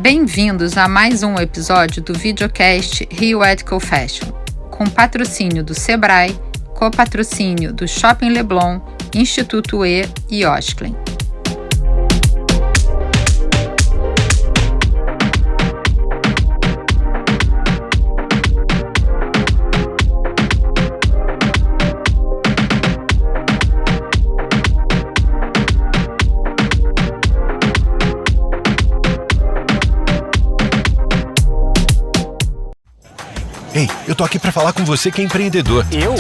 Bem-vindos a mais um episódio do videocast Rio Ethical Fashion, com patrocínio do Sebrae, copatrocínio do Shopping Leblon, Instituto E e Osklen. Ei, eu tô aqui pra falar com você que é empreendedor. Eu?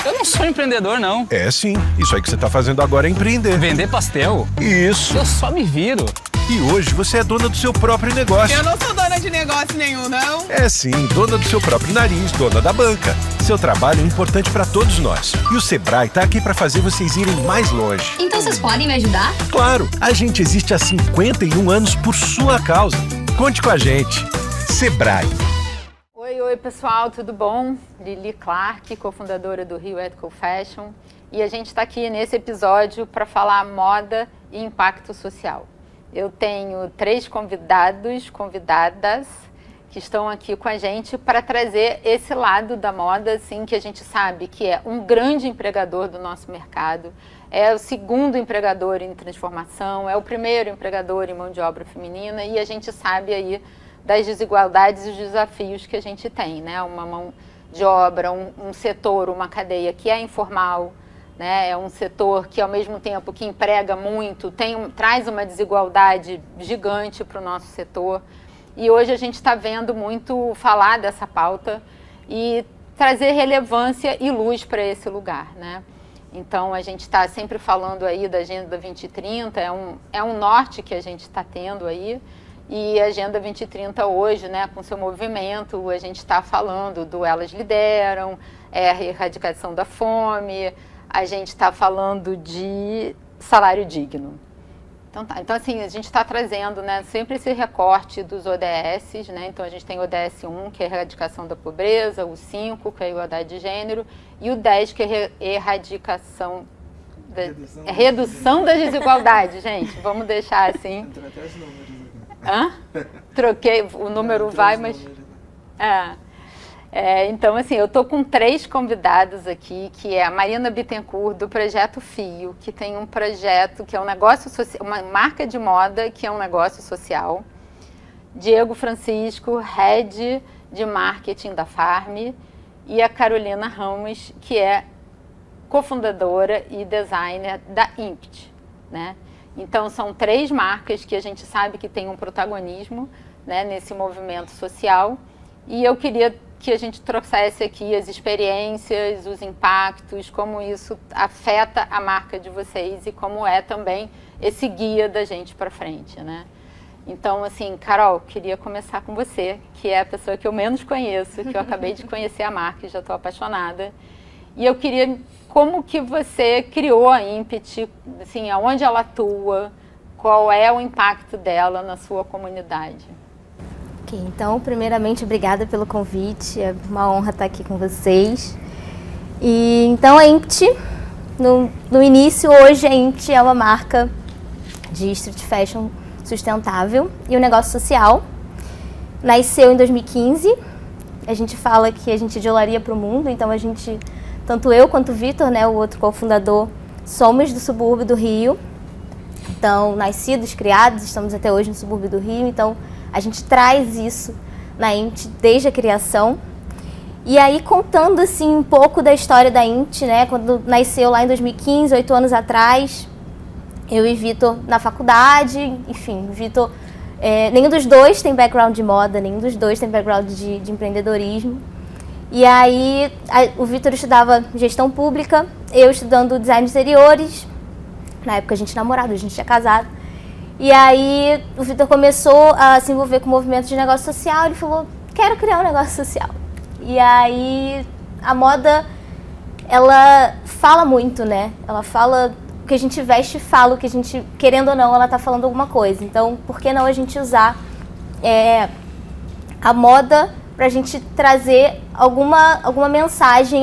Eu não sou empreendedor, não. É sim, isso aí que você tá fazendo agora é empreender. Vender pastel? Isso. Eu só me viro. E hoje você é dona do seu próprio negócio. Eu não sou dona de negócio nenhum, não. É sim, dona do seu próprio nariz, dona da banca. Seu trabalho é importante pra todos nós. E o Sebrae tá aqui pra fazer vocês irem mais longe. Então vocês podem me ajudar? Claro, a gente existe há 51 anos por sua causa. Conte com a gente. Sebrae. Oi pessoal, tudo bom? Lili Clark, cofundadora do Rio Ethical Fashion, e a gente está aqui nesse episódio para falar moda e impacto social. Eu tenho 3 convidadas que estão aqui com a gente para trazer esse lado da moda, assim, que a gente sabe que é um grande empregador do nosso mercado, é o segundo empregador em transformação, é o primeiro empregador em mão de obra feminina, e a gente sabe aí das desigualdades e os desafios que a gente tem, né? Uma mão de obra, um setor, uma cadeia que é informal, né? É um setor que, ao mesmo tempo que emprega muito, traz uma desigualdade gigante para o nosso setor. E hoje a gente está vendo muito falar dessa pauta e trazer relevância e luz para esse lugar, né? Então, a gente está sempre falando aí da Agenda 2030, é um norte que a gente está tendo aí. E a Agenda 2030 hoje, né, com seu movimento, a gente está falando do Elas Lideram, a erradicação da fome, a gente está falando de salário digno. Então assim, a gente está trazendo, né, sempre esse recorte dos ODS, né? Então a gente tem o ODS 1, que é a erradicação da pobreza, o 5, que é a igualdade de gênero, e o 10, que é a redução das desigualdades, gente. Vamos deixar assim. Hã? Troquei, o número vai, mas... Então, assim, eu estou com 3 convidados aqui, que é a Marina Bittencourt, do Projeto Fio, que tem um projeto que é um negócio social, uma marca de moda que é um negócio social. Diego Francisco, Head de Marketing da Farm, e a Carolina Ramos, que é cofundadora e designer da Impt, né? Então, são 3 marcas que a gente sabe que tem um protagonismo, né, nesse movimento social. E eu queria que a gente trouxesse aqui as experiências, os impactos, como isso afeta a marca de vocês e como é também esse guia da gente para frente, né? Então, assim, Carol, queria começar com você, que é a pessoa que eu menos conheço, que eu acabei de conhecer a marca e já estou apaixonada. E eu queria... Como que você criou a Impt, assim, aonde ela atua, qual é o impacto dela na sua comunidade? Ok, então, primeiramente, obrigada pelo convite, é uma honra estar aqui com vocês. E, então, a Impt, no início, hoje a Impt é uma marca de street fashion sustentável e um negócio social. Nasceu em 2015, a gente fala que a gente é de olaria para o mundo, então a gente... Tanto eu quanto o Vitor, né, o outro cofundador, somos do subúrbio do Rio. Então, nascidos, criados, estamos até hoje no subúrbio do Rio. Então, a gente traz isso na Impt desde a criação. E aí, contando assim um pouco da história da Impt, né, quando nasceu lá em 2015, 8 anos atrás, eu e Vitor na faculdade, enfim, Vitor, nenhum dos dois tem background de moda, nenhum dos dois tem background de empreendedorismo. E aí, o Vitor estudava gestão pública, eu estudando design de interiores. Na época a gente namorava, a gente tinha casado. E aí, o Vitor começou a se envolver com movimentos de negócio social. Ele falou, quero criar um negócio social. E aí, a moda, ela fala muito, né? Ela fala o que a gente veste, fala o que a gente, querendo ou não, ela tá falando alguma coisa. Então, por que não a gente usar a moda para a gente trazer alguma mensagem,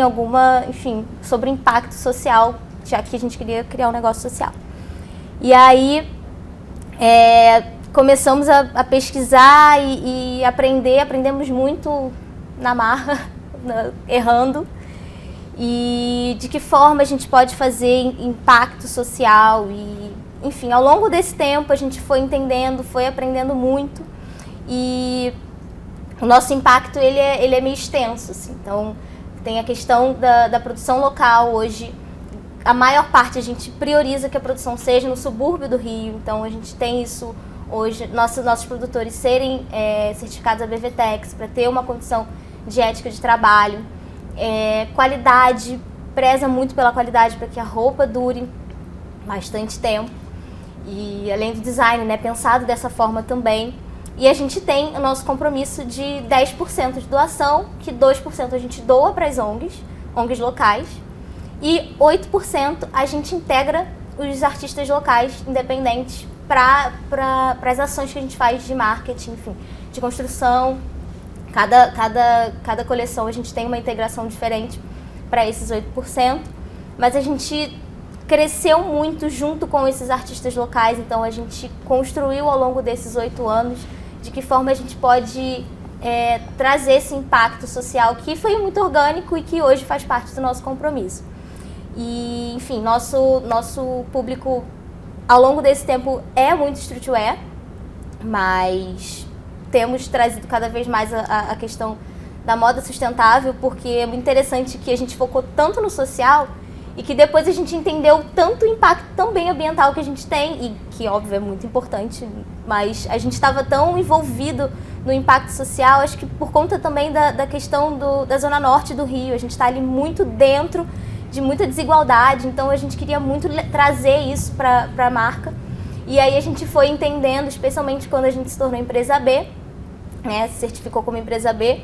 enfim, sobre impacto social, já que a gente queria criar um negócio social. E aí, começamos a pesquisar e aprendemos muito na marra, errando, e de que forma a gente pode fazer impacto social. E, enfim, ao longo desse tempo a gente foi entendendo, foi aprendendo muito, e o nosso impacto ele é meio extenso, assim. Então tem a questão da produção local. Hoje a maior parte a gente prioriza que a produção seja no subúrbio do Rio, então a gente tem isso hoje, nossos produtores serem certificados a BVTEX para ter uma condição de ética de trabalho. Qualidade, preza muito pela qualidade para que a roupa dure bastante tempo. E além do design, né, pensado dessa forma também. E a gente tem o nosso compromisso de 10% de doação, que 2% a gente doa para as ONGs locais, e 8% a gente integra os artistas locais independentes para as ações que a gente faz de marketing, enfim, de construção. Cada coleção a gente tem uma integração diferente para esses 8%, mas a gente cresceu muito junto com esses artistas locais, então a gente construiu ao longo desses 8 anos de que forma a gente pode trazer esse impacto social que foi muito orgânico e que hoje faz parte do nosso compromisso. E, enfim, nosso público ao longo desse tempo é muito streetwear, mas temos trazido cada vez mais a questão da moda sustentável, porque é muito interessante que a gente focou tanto no social e que depois a gente entendeu tanto o impacto também ambiental que a gente tem, e que, óbvio, é muito importante, mas a gente estava tão envolvido no impacto social, acho que por conta também da questão da Zona Norte do Rio. A gente está ali muito dentro de muita desigualdade, então a gente queria muito trazer isso para a marca. E aí a gente foi entendendo, especialmente quando a gente se tornou empresa B, né, se certificou como empresa B,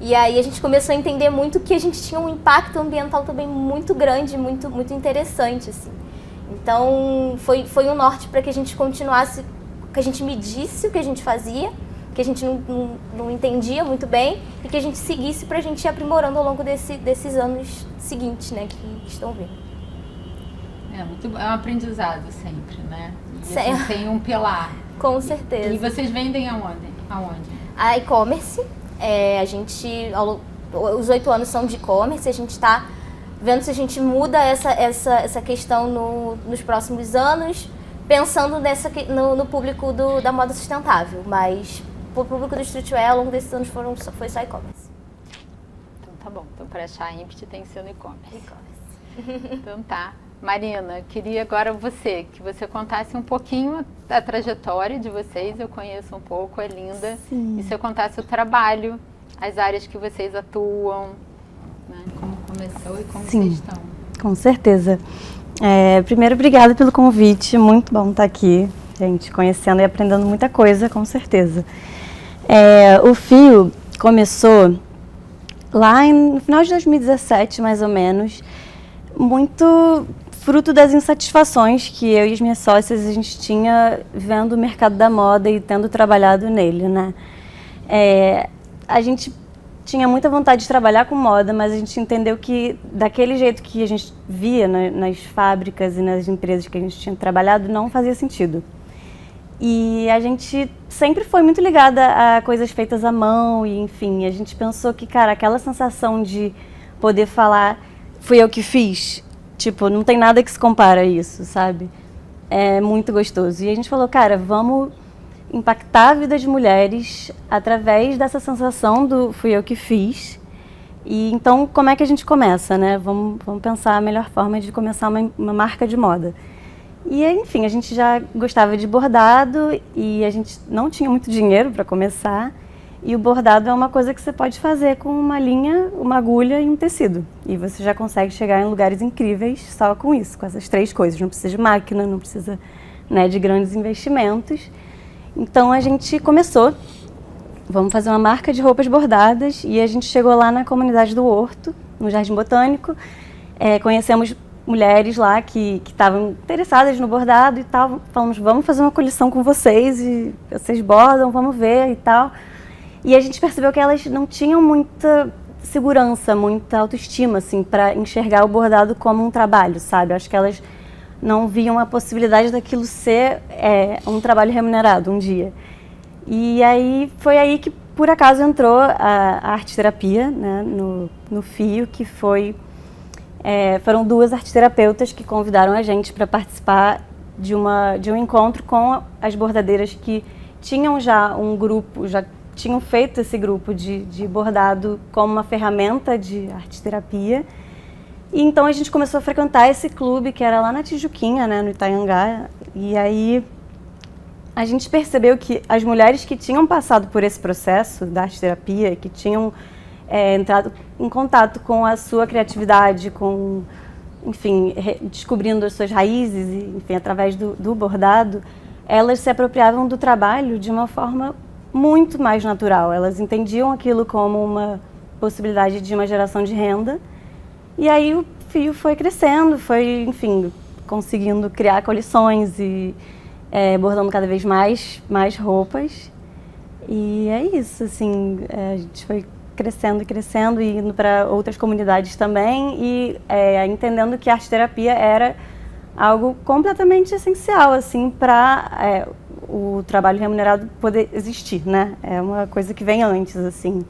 e aí a gente começou a entender muito que a gente tinha um impacto ambiental também muito grande, muito, muito interessante, assim. Então foi um norte para que a gente continuasse, que a gente medisse o que a gente fazia, que a gente não entendia muito bem, e que a gente seguisse para a gente ir aprimorando ao longo desses anos seguintes, né, que estão vindo. É um aprendizado sempre, né? E a gente tem um pilar. Com certeza. E vocês vendem aonde? A e-commerce. A gente, os 8 anos são de e-commerce, a gente está vendo se a gente muda essa questão nos próximos anos, pensando no público da moda sustentável, mas o público do streetwear ao longo desses anos foi só e-commerce. Então tá bom, então para achar a Impt tem que ser no e-commerce. Então tá. Marina, queria agora que você contasse um pouquinho da trajetória de vocês. Eu conheço um pouco, é linda. Sim. E você contasse o trabalho, as áreas que vocês atuam, né? Como começou e como Sim, vocês estão. Com certeza. Primeiro, obrigada pelo convite, muito bom estar aqui, gente, conhecendo e aprendendo muita coisa, com certeza. O Fio começou lá no final de 2017, mais ou menos, muito fruto das insatisfações que eu e as minhas sócias a gente tinha vendo o mercado da moda e tendo trabalhado nele, né? A gente tinha muita vontade de trabalhar com moda, mas a gente entendeu que daquele jeito que a gente via nas fábricas e nas empresas que a gente tinha trabalhado não fazia sentido. E a gente sempre foi muito ligada a coisas feitas à mão e, enfim, a gente pensou que, cara, aquela sensação de poder falar fui eu que fiz, tipo, não tem nada que se compara a isso, sabe? É muito gostoso. E a gente falou, cara, vamos impactar a vida de mulheres através dessa sensação do fui eu que fiz. E então, como é que a gente começa, né? Vamos pensar a melhor forma de começar uma marca de moda. E, enfim, a gente já gostava de bordado e a gente não tinha muito dinheiro para começar. E o bordado é uma coisa que você pode fazer com uma linha, uma agulha e um tecido. E você já consegue chegar em lugares incríveis só com isso, com essas 3 coisas. Não precisa de máquina, não precisa, né, de grandes investimentos. Então a gente começou, vamos fazer uma marca de roupas bordadas, e a gente chegou lá na comunidade do Horto, no Jardim Botânico. Conhecemos mulheres lá que estavam interessadas no bordado e tal. Falamos, vamos fazer uma coleção com vocês, e vocês bordam, vamos ver e tal. E a gente percebeu que elas não tinham muita segurança, muita autoestima, assim, para enxergar o bordado como um trabalho, sabe? Acho que elas não viam a possibilidade daquilo ser um trabalho remunerado um dia. E aí foi aí que, por acaso, entrou a arte-terapia, né, no FIO, que foram 2 arteterapeutas que convidaram a gente para participar de um encontro com as bordadeiras que tinham já um grupo, já tinham feito esse grupo de bordado como uma ferramenta de arte-terapia. E então a gente começou a frequentar esse clube que era lá na Tijuquinha, né, no Itanhangá. E aí a gente percebeu que as mulheres que tinham passado por esse processo da arte-terapia, que tinham entrado em contato com a sua criatividade, com, enfim, descobrindo as suas raízes, enfim, através do bordado, elas se apropriavam do trabalho de uma forma muito mais natural. Elas entendiam aquilo como uma possibilidade de uma geração de renda. E aí o FIO foi crescendo, foi, enfim, conseguindo criar coleções e bordando cada vez mais roupas. E é isso, assim, a gente foi crescendo e crescendo e indo para outras comunidades também e entendendo que a arte-terapia era algo completamente essencial, assim, para o trabalho remunerado poder existir, né? É uma coisa que vem antes, assim.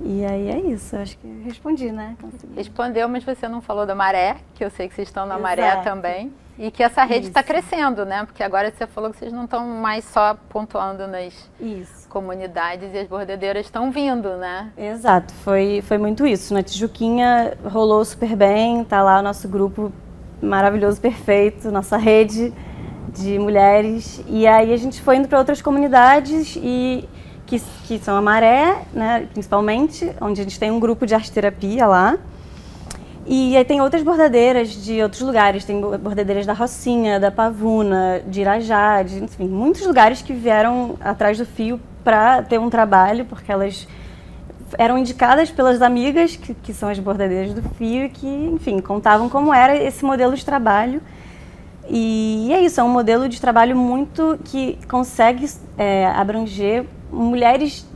E aí é isso, acho que respondi, né? Consegui. Respondeu, mas você não falou da Maré, que eu sei que vocês estão na Maré Exato. também. E que essa rede está crescendo, né? Porque agora você falou que vocês não estão mais só pontuando nas comunidades e as bordadeiras estão vindo, né? Exato, foi muito isso. Na Tijuquinha rolou super bem, tá lá o nosso grupo maravilhoso, perfeito, nossa rede de mulheres. E aí a gente foi indo para outras comunidades que são a Maré, né, principalmente, onde a gente tem um grupo de arte-terapia lá. E aí tem outras bordadeiras de outros lugares, tem bordadeiras da Rocinha, da Pavuna, de Irajá, enfim, muitos lugares que vieram atrás do FIO para ter um trabalho, porque elas eram indicadas pelas amigas, que são as bordadeiras do FIO, e que, enfim, contavam como era esse modelo de trabalho. E é isso, é um modelo de trabalho muito que consegue abranger mulheres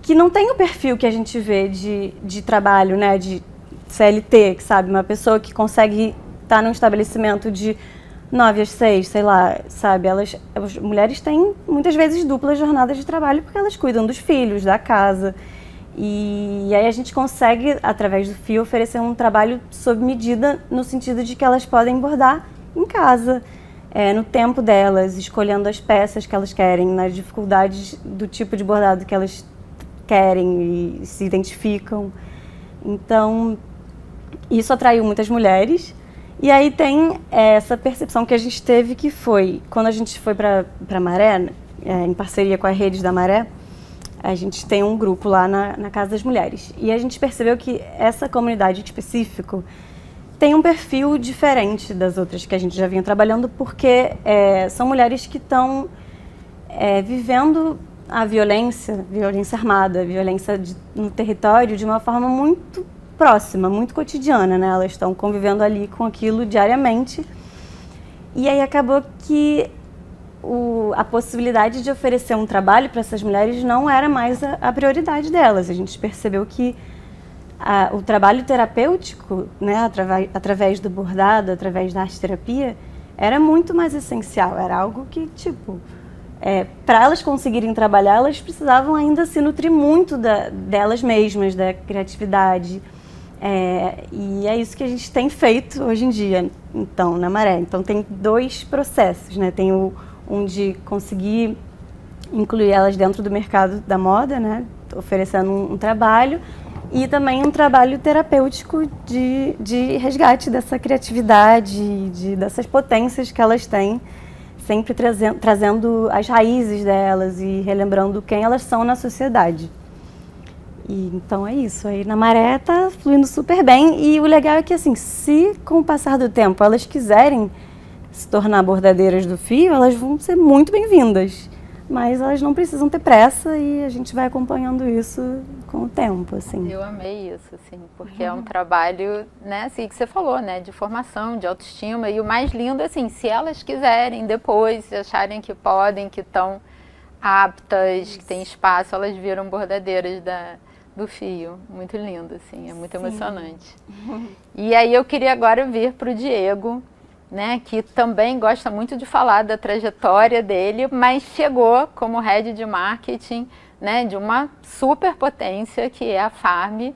que não tem o perfil que a gente vê de trabalho, né, de CLT, que sabe, uma pessoa que consegue estar num estabelecimento de 9 às 6, sei lá, sabe, as mulheres têm muitas vezes duplas jornadas de trabalho porque elas cuidam dos filhos, da casa, e aí a gente consegue, através do FIO, oferecer um trabalho sob medida, no sentido de que elas podem bordar em casa, no tempo delas, escolhendo as peças que elas querem, nas dificuldades do tipo de bordado que elas querem e se identificam. Então, isso atraiu muitas mulheres. E aí tem essa percepção que a gente teve, que foi, quando a gente foi para Maré, em parceria com a Rede da Maré, a gente tem um grupo lá na Casa das Mulheres. E a gente percebeu que essa comunidade em específico tem um perfil diferente das outras que a gente já vinha trabalhando, porque são mulheres que estão vivendo a violência armada, violência no território de uma forma muito próxima, muito cotidiana, né? Elas estão convivendo ali com aquilo diariamente. E aí acabou que a possibilidade de oferecer um trabalho para essas mulheres não era mais a prioridade delas. A gente percebeu que o trabalho terapêutico, né, através do bordado, através da arte-terapia, era muito mais essencial. Era algo que, tipo, para elas conseguirem trabalhar, elas precisavam ainda se nutrir muito delas mesmas, da criatividade. E é isso que a gente tem feito hoje em dia, então, na Maré. Então, tem 2 processos, né? Tem um de conseguir incluir elas dentro do mercado da moda, né? Oferecendo um trabalho, e também um trabalho terapêutico de resgate dessa criatividade, dessas potências que elas têm, sempre trazendo as raízes delas e relembrando quem elas são na sociedade. E então é isso, aí na Maré tá fluindo super bem, e o legal é que, assim, se com o passar do tempo elas quiserem se tornar bordadeiras do FIO, elas vão ser muito bem-vindas, mas elas não precisam ter pressa, e a gente vai acompanhando isso com o tempo, assim. Eu amei isso, assim, porque é um trabalho, né, assim, que você falou, né, de formação, de autoestima, e o mais lindo, assim, se elas quiserem depois, se acharem que podem, que estão aptas, que têm espaço, elas viram bordadeiras do Fio. Muito lindo, assim, é muito emocionante. E aí eu queria agora vir para o Diego, né, que também gosta muito de falar da trajetória dele, mas chegou como head de marketing, né, de uma superpotência que é a Farm,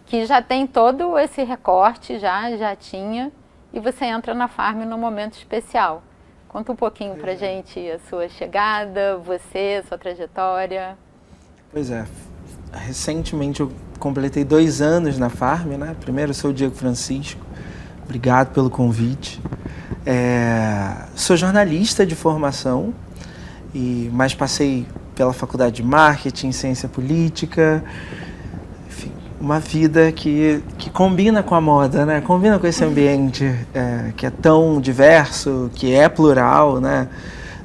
que já tem todo esse recorte, já tinha, e você entra na Farm num momento especial. Conta um pouquinho pra gente a sua chegada, você, sua trajetória. Pois é, recentemente eu completei 2 anos na Farm, né? Primeiro eu sou o Diego Francisco, obrigado pelo convite. Sou jornalista de formação, mas passei pela Faculdade de Marketing, Ciência Política, enfim, uma vida que combina com a moda, né? Combina com esse ambiente que é tão diverso, que é plural, né?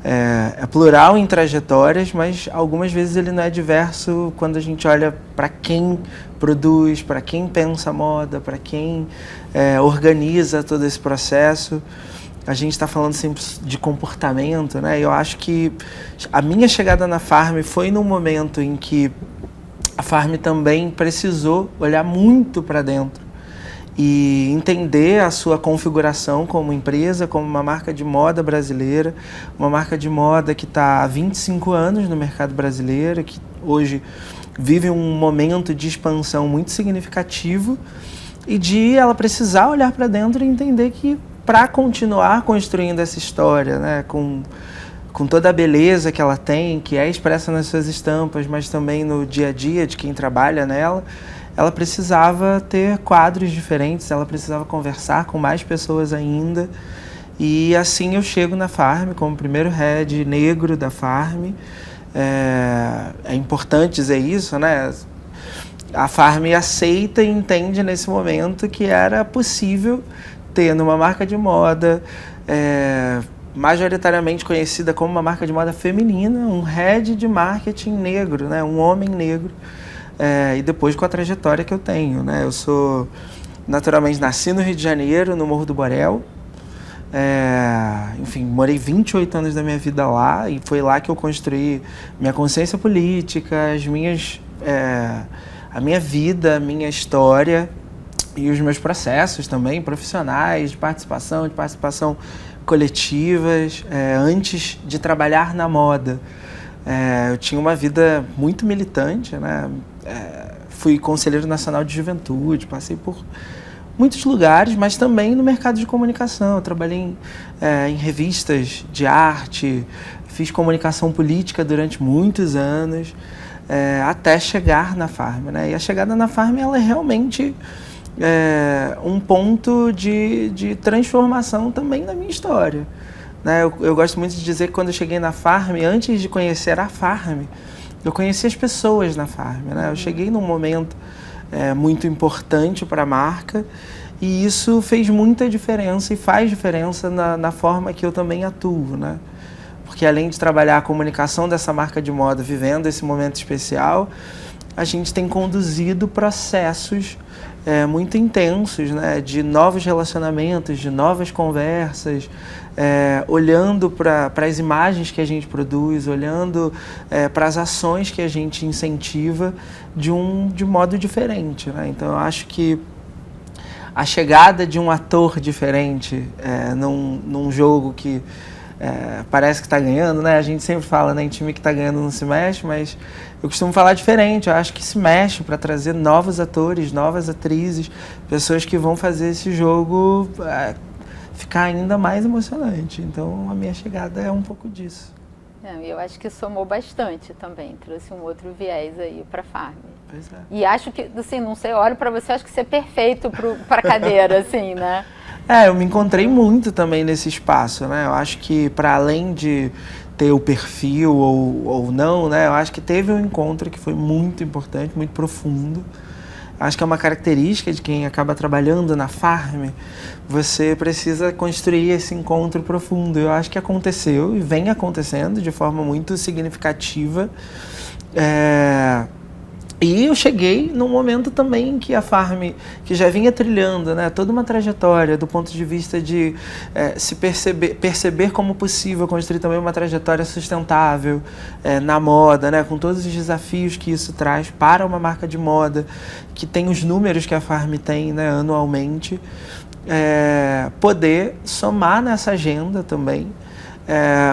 É plural em trajetórias, mas algumas vezes ele não é diverso quando a gente olha para quem produz, para quem pensa a moda, para quem organiza todo esse processo. A gente está falando sempre de comportamento, né? Eu acho que a minha chegada na Farm foi num momento em que a Farm também precisou olhar muito para dentro e entender a sua configuração como empresa, como uma marca de moda brasileira, uma marca de moda que está há 25 anos no mercado brasileiro, que hoje vive um momento de expansão muito significativo e de ela precisar olhar para dentro e entender que para continuar construindo essa história, né, com toda a beleza que ela tem, que é expressa nas suas estampas, mas também no dia a dia de quem trabalha nela, ela precisava ter quadros diferentes, ela precisava conversar com mais pessoas ainda. E assim eu chego na Farm como primeiro head negro da Farm. É importante dizer isso, né? A Farm aceita e entende nesse momento que era possível ter numa marca de moda, majoritariamente conhecida como uma marca de moda feminina, um head de marketing negro, né? Um homem negro. E depois com a trajetória que eu tenho, né? Eu sou, naturalmente, nasci no Rio de Janeiro, no Morro do Borel. Enfim, morei 28 anos da minha vida lá e foi lá que eu construí minha consciência política, a minha vida, a minha história e os meus processos também profissionais, de participação coletivas, antes de trabalhar na moda. Eu tinha uma vida muito militante, né? Fui conselheiro nacional de juventude, passei por muitos lugares, mas também no mercado de comunicação. Eu trabalhei em revistas de arte, fiz comunicação política durante muitos anos, até chegar na Farm, né? E a chegada na Farm, ela é realmente um ponto de transformação também na minha história. Né? Eu gosto muito de dizer que quando eu cheguei na Farm, antes de conhecer a Farm, eu conheci as pessoas na Farm. Né? Eu cheguei num momento muito importante para a marca e isso fez muita diferença e faz diferença na forma que eu também atuo. Né? Porque além de trabalhar a comunicação dessa marca de moda, vivendo esse momento especial, a gente tem conduzido processos muito intensos, né, de novos relacionamentos, de novas conversas, olhando para as imagens que a gente produz, olhando para as ações que a gente incentiva de modo diferente. Né? Então, eu acho que a chegada de um ator diferente num jogo que parece que está ganhando, né? A gente sempre fala, né, em time que está ganhando não se mexe, mas eu costumo falar diferente. Eu acho que se mexe para trazer novos atores, novas atrizes, pessoas que vão fazer esse jogo ficar ainda mais emocionante. Então, a minha chegada é um pouco disso. Eu acho que somou bastante também, trouxe um outro viés aí para a Farm. Pois é. E acho que, assim, não sei, olho para você, acho que você é perfeito para a cadeira, assim, né? Eu me encontrei muito também nesse espaço, né? Eu acho que para além de ter o perfil ou não, né? Eu acho que teve um encontro que foi muito importante, muito profundo. Acho que é uma característica de quem acaba trabalhando na Farm, você precisa construir esse encontro profundo. Eu acho que aconteceu e vem acontecendo de forma muito significativa. E eu cheguei num momento também em que a Farm, que já vinha trilhando, né, toda uma trajetória do ponto de vista de se perceber como possível construir também uma trajetória sustentável na moda, né, com todos os desafios que isso traz para uma marca de moda, que tem os números que a Farm tem, né, anualmente, poder somar nessa agenda também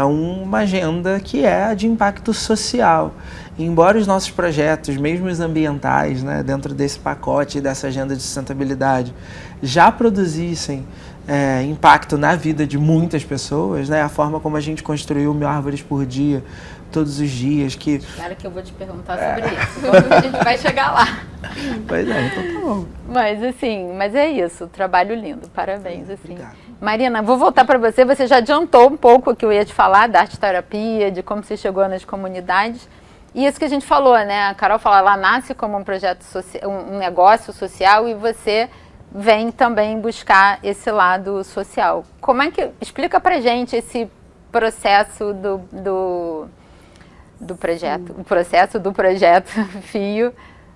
uma agenda que é a de impacto social. Embora os nossos projetos, mesmo os ambientais, né, dentro desse pacote, dessa agenda de sustentabilidade, já produzissem impacto na vida de muitas pessoas, né, a forma como a gente construiu 1000 árvores por dia, todos os dias. Espera que eu vou te perguntar sobre isso, como a gente vai chegar lá. Pois é, então tá bom. Mas é isso, trabalho lindo, parabéns. Assim. Obrigado. Marina, vou voltar para você já adiantou um pouco o que eu ia te falar da arte-terapia, de como você chegou nas comunidades. E isso que a gente falou, né? A Carol fala, ela nasce como um projeto social, um negócio social, e você vem também buscar esse lado social. Como é que explica pra gente esse processo do projeto, o processo do projeto Fio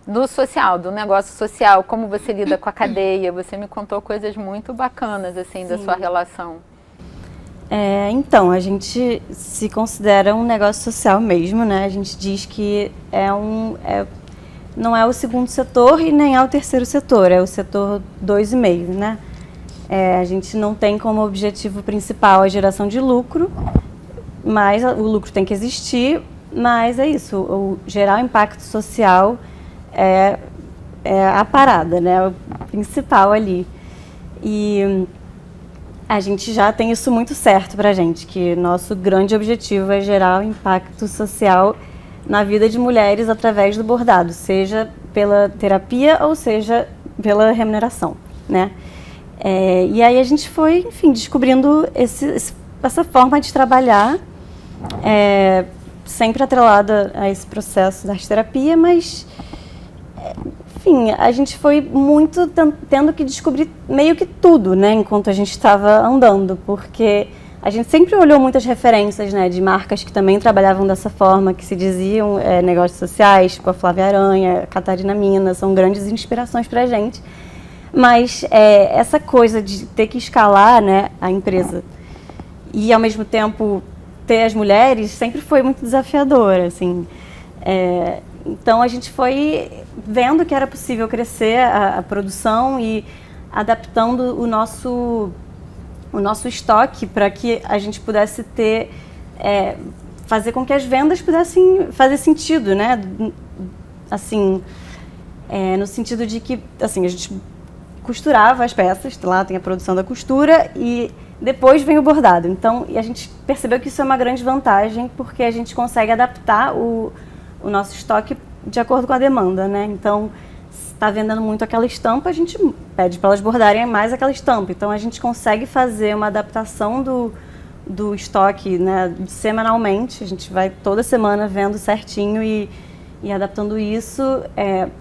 no social, do negócio social, como você lida com a cadeia? Você me contou coisas muito bacanas assim da sua relação. Então, a gente se considera um negócio social mesmo, né? A gente diz que não é o segundo setor e nem é o terceiro setor, é o setor 2,5, né? A gente não tem como objetivo principal a geração de lucro, mas o lucro tem que existir, mas é isso, o gerar impacto social é a parada, né? O principal ali. E a gente já tem isso muito certo pra gente, que nosso grande objetivo é gerar um impacto social na vida de mulheres através do bordado, seja pela terapia ou seja pela remuneração, né? E aí a gente foi, enfim, descobrindo essa forma de trabalhar, sempre atrelada a esse processo da arte-terapia, mas enfim, a gente foi muito tendo que descobrir meio que tudo, né, enquanto a gente estava andando, porque a gente sempre olhou muitas referências, né, de marcas que também trabalhavam dessa forma, que se diziam negócios sociais, tipo a Flávia Aranha, a Catarina Mina, são grandes inspirações pra gente, mas essa coisa de ter que escalar, né, a empresa e ao mesmo tempo ter as mulheres sempre foi muito desafiador, assim. Então a gente foi vendo que era possível crescer a produção e adaptando o nosso estoque para que a gente pudesse ter, fazer com que as vendas pudessem fazer sentido, né? Assim, no sentido de que, assim, a gente costurava as peças, lá tem a produção da costura e depois vem o bordado. Então, e a gente percebeu que isso é uma grande vantagem porque a gente consegue adaptar o nosso estoque de acordo com a demanda, né? Então, se está vendendo muito aquela estampa, a gente pede para elas bordarem mais aquela estampa. Então, a gente consegue fazer uma adaptação do estoque, né, semanalmente. A gente vai toda semana vendo certinho e adaptando isso.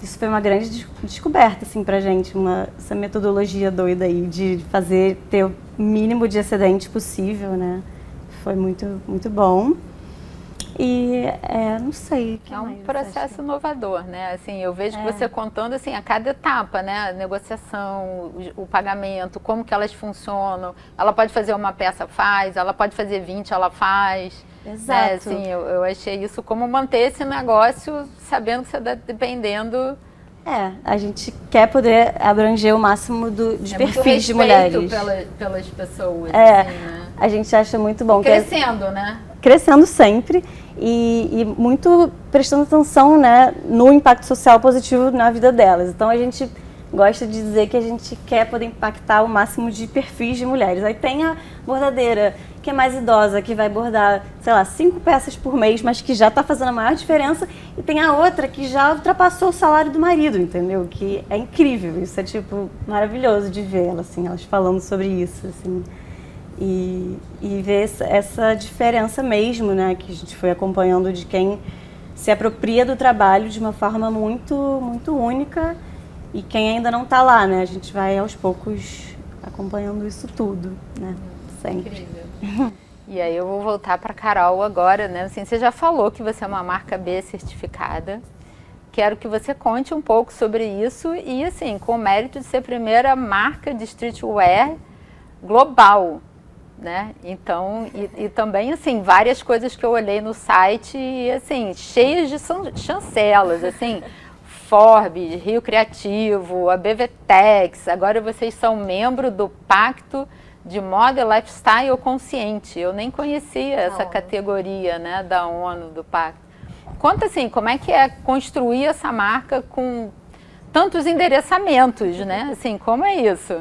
Isso foi uma grande descoberta, assim, pra gente, essa metodologia doida aí de ter o mínimo de excedente possível, né? Foi muito, muito bom. E não sei. É um processo inovador, né? Assim, eu vejo que você contando assim, a cada etapa, né? A negociação, o pagamento, como que elas funcionam. Ela pode fazer uma peça, faz. Ela pode fazer 20, ela faz. Exato. Né? Assim, eu achei isso como manter esse negócio sabendo que você está dependendo. A gente quer poder abranger o máximo dos perfis de mulheres. mulheres. Pelas pessoas, assim, né? A gente acha muito bom. Crescendo, né? Crescendo sempre e muito prestando atenção, né, no impacto social positivo na vida delas. Então a gente gosta de dizer que a gente quer poder impactar o máximo de perfis de mulheres. Aí tem a bordadeira, que é mais idosa, que vai bordar, sei lá, 5 peças por mês, mas que já está fazendo a maior diferença. E tem a outra que já ultrapassou o salário do marido, entendeu? Que é incrível. Isso é, tipo, maravilhoso de ver elas, assim, elas falando sobre isso, assim. E ver essa diferença mesmo, né, que a gente foi acompanhando de quem se apropria do trabalho de uma forma muito, muito única e quem ainda não está lá, né? A gente vai aos poucos acompanhando isso tudo, né? Sempre. Incrível. E aí eu vou voltar para Carol agora, né? Assim, você já falou que você é uma marca B certificada, quero que você conte um pouco sobre isso e, assim, com o mérito de ser a primeira marca de streetwear global, né? Então, e também, assim, várias coisas que eu olhei no site e, assim, cheias de chancelas, assim, Forbes, Rio Criativo, a BVTEX, agora vocês são membro do Pacto de Moda e Lifestyle Consciente. Eu nem conhecia essa categoria, né, da ONU, do Pacto. Conta, assim, como é que é construir essa marca com tantos endereçamentos, né? Assim, como é isso?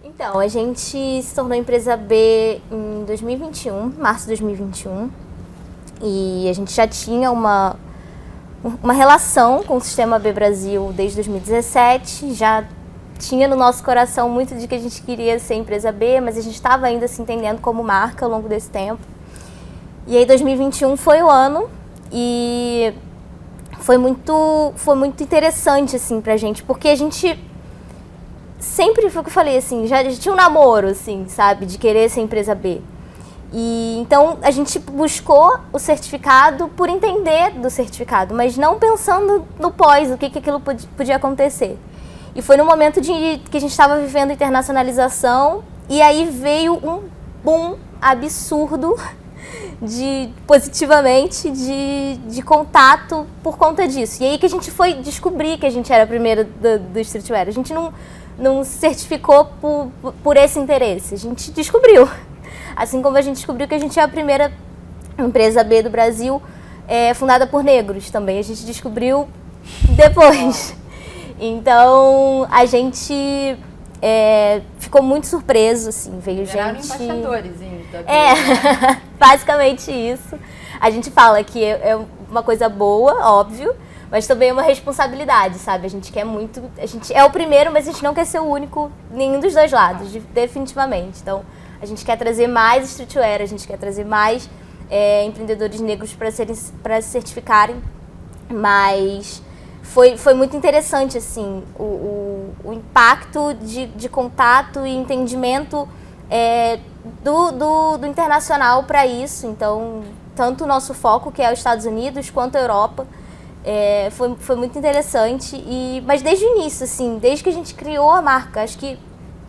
Então, a gente se tornou empresa B em 2021, março de 2021, e a gente já tinha uma relação com o Sistema B Brasil desde 2017, já tinha no nosso coração muito de que a gente queria ser empresa B, mas a gente estava ainda se entendendo como marca ao longo desse tempo. E aí 2021 foi o ano e foi muito interessante, assim, pra gente, porque a gente sempre foi o que eu falei, assim, já tinha um namoro, assim, sabe, de querer ser empresa B. E então a gente buscou o certificado por entender do certificado, mas não pensando no pós, o que aquilo podia acontecer. E foi no momento que a gente estava vivendo internacionalização e aí veio um boom absurdo positivamente de contato por conta disso. E aí que a gente foi descobrir que a gente era a primeira do streetwear. A gente não se certificou por esse interesse, a gente descobriu. Assim como a gente descobriu que a gente é a primeira empresa B do Brasil fundada por negros também. A gente descobriu depois. Então, a gente ficou muito surpreso, assim, veio Viraram gente... embaixadorzinhos da B. Basicamente isso. A gente fala que é uma coisa boa, óbvio, mas também é uma responsabilidade, sabe? A gente quer muito... A gente é o primeiro, mas a gente não quer ser o único, nenhum dos dois lados, definitivamente. Então, a gente quer trazer mais streetwear, a gente quer trazer mais empreendedores negros para se certificarem, mas foi muito interessante, assim, o impacto de contato e entendimento do internacional para isso. Então, tanto o nosso foco, que é os Estados Unidos, quanto a Europa, foi muito interessante. Mas desde o início, assim, desde que a gente criou a marca, acho que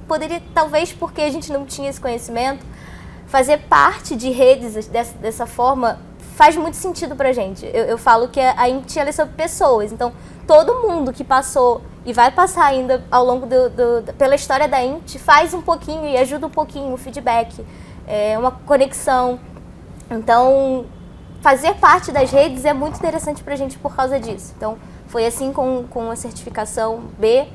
poderia, talvez porque a gente não tinha esse conhecimento, fazer parte de redes dessa forma faz muito sentido pra gente. Eu falo que a INT é sobre pessoas, então todo mundo que passou e vai passar ainda ao longo pela história da INT faz um pouquinho e ajuda um pouquinho, o feedback, uma conexão. Então, fazer parte das redes é muito interessante pra gente por causa disso. Então, foi assim com a certificação B.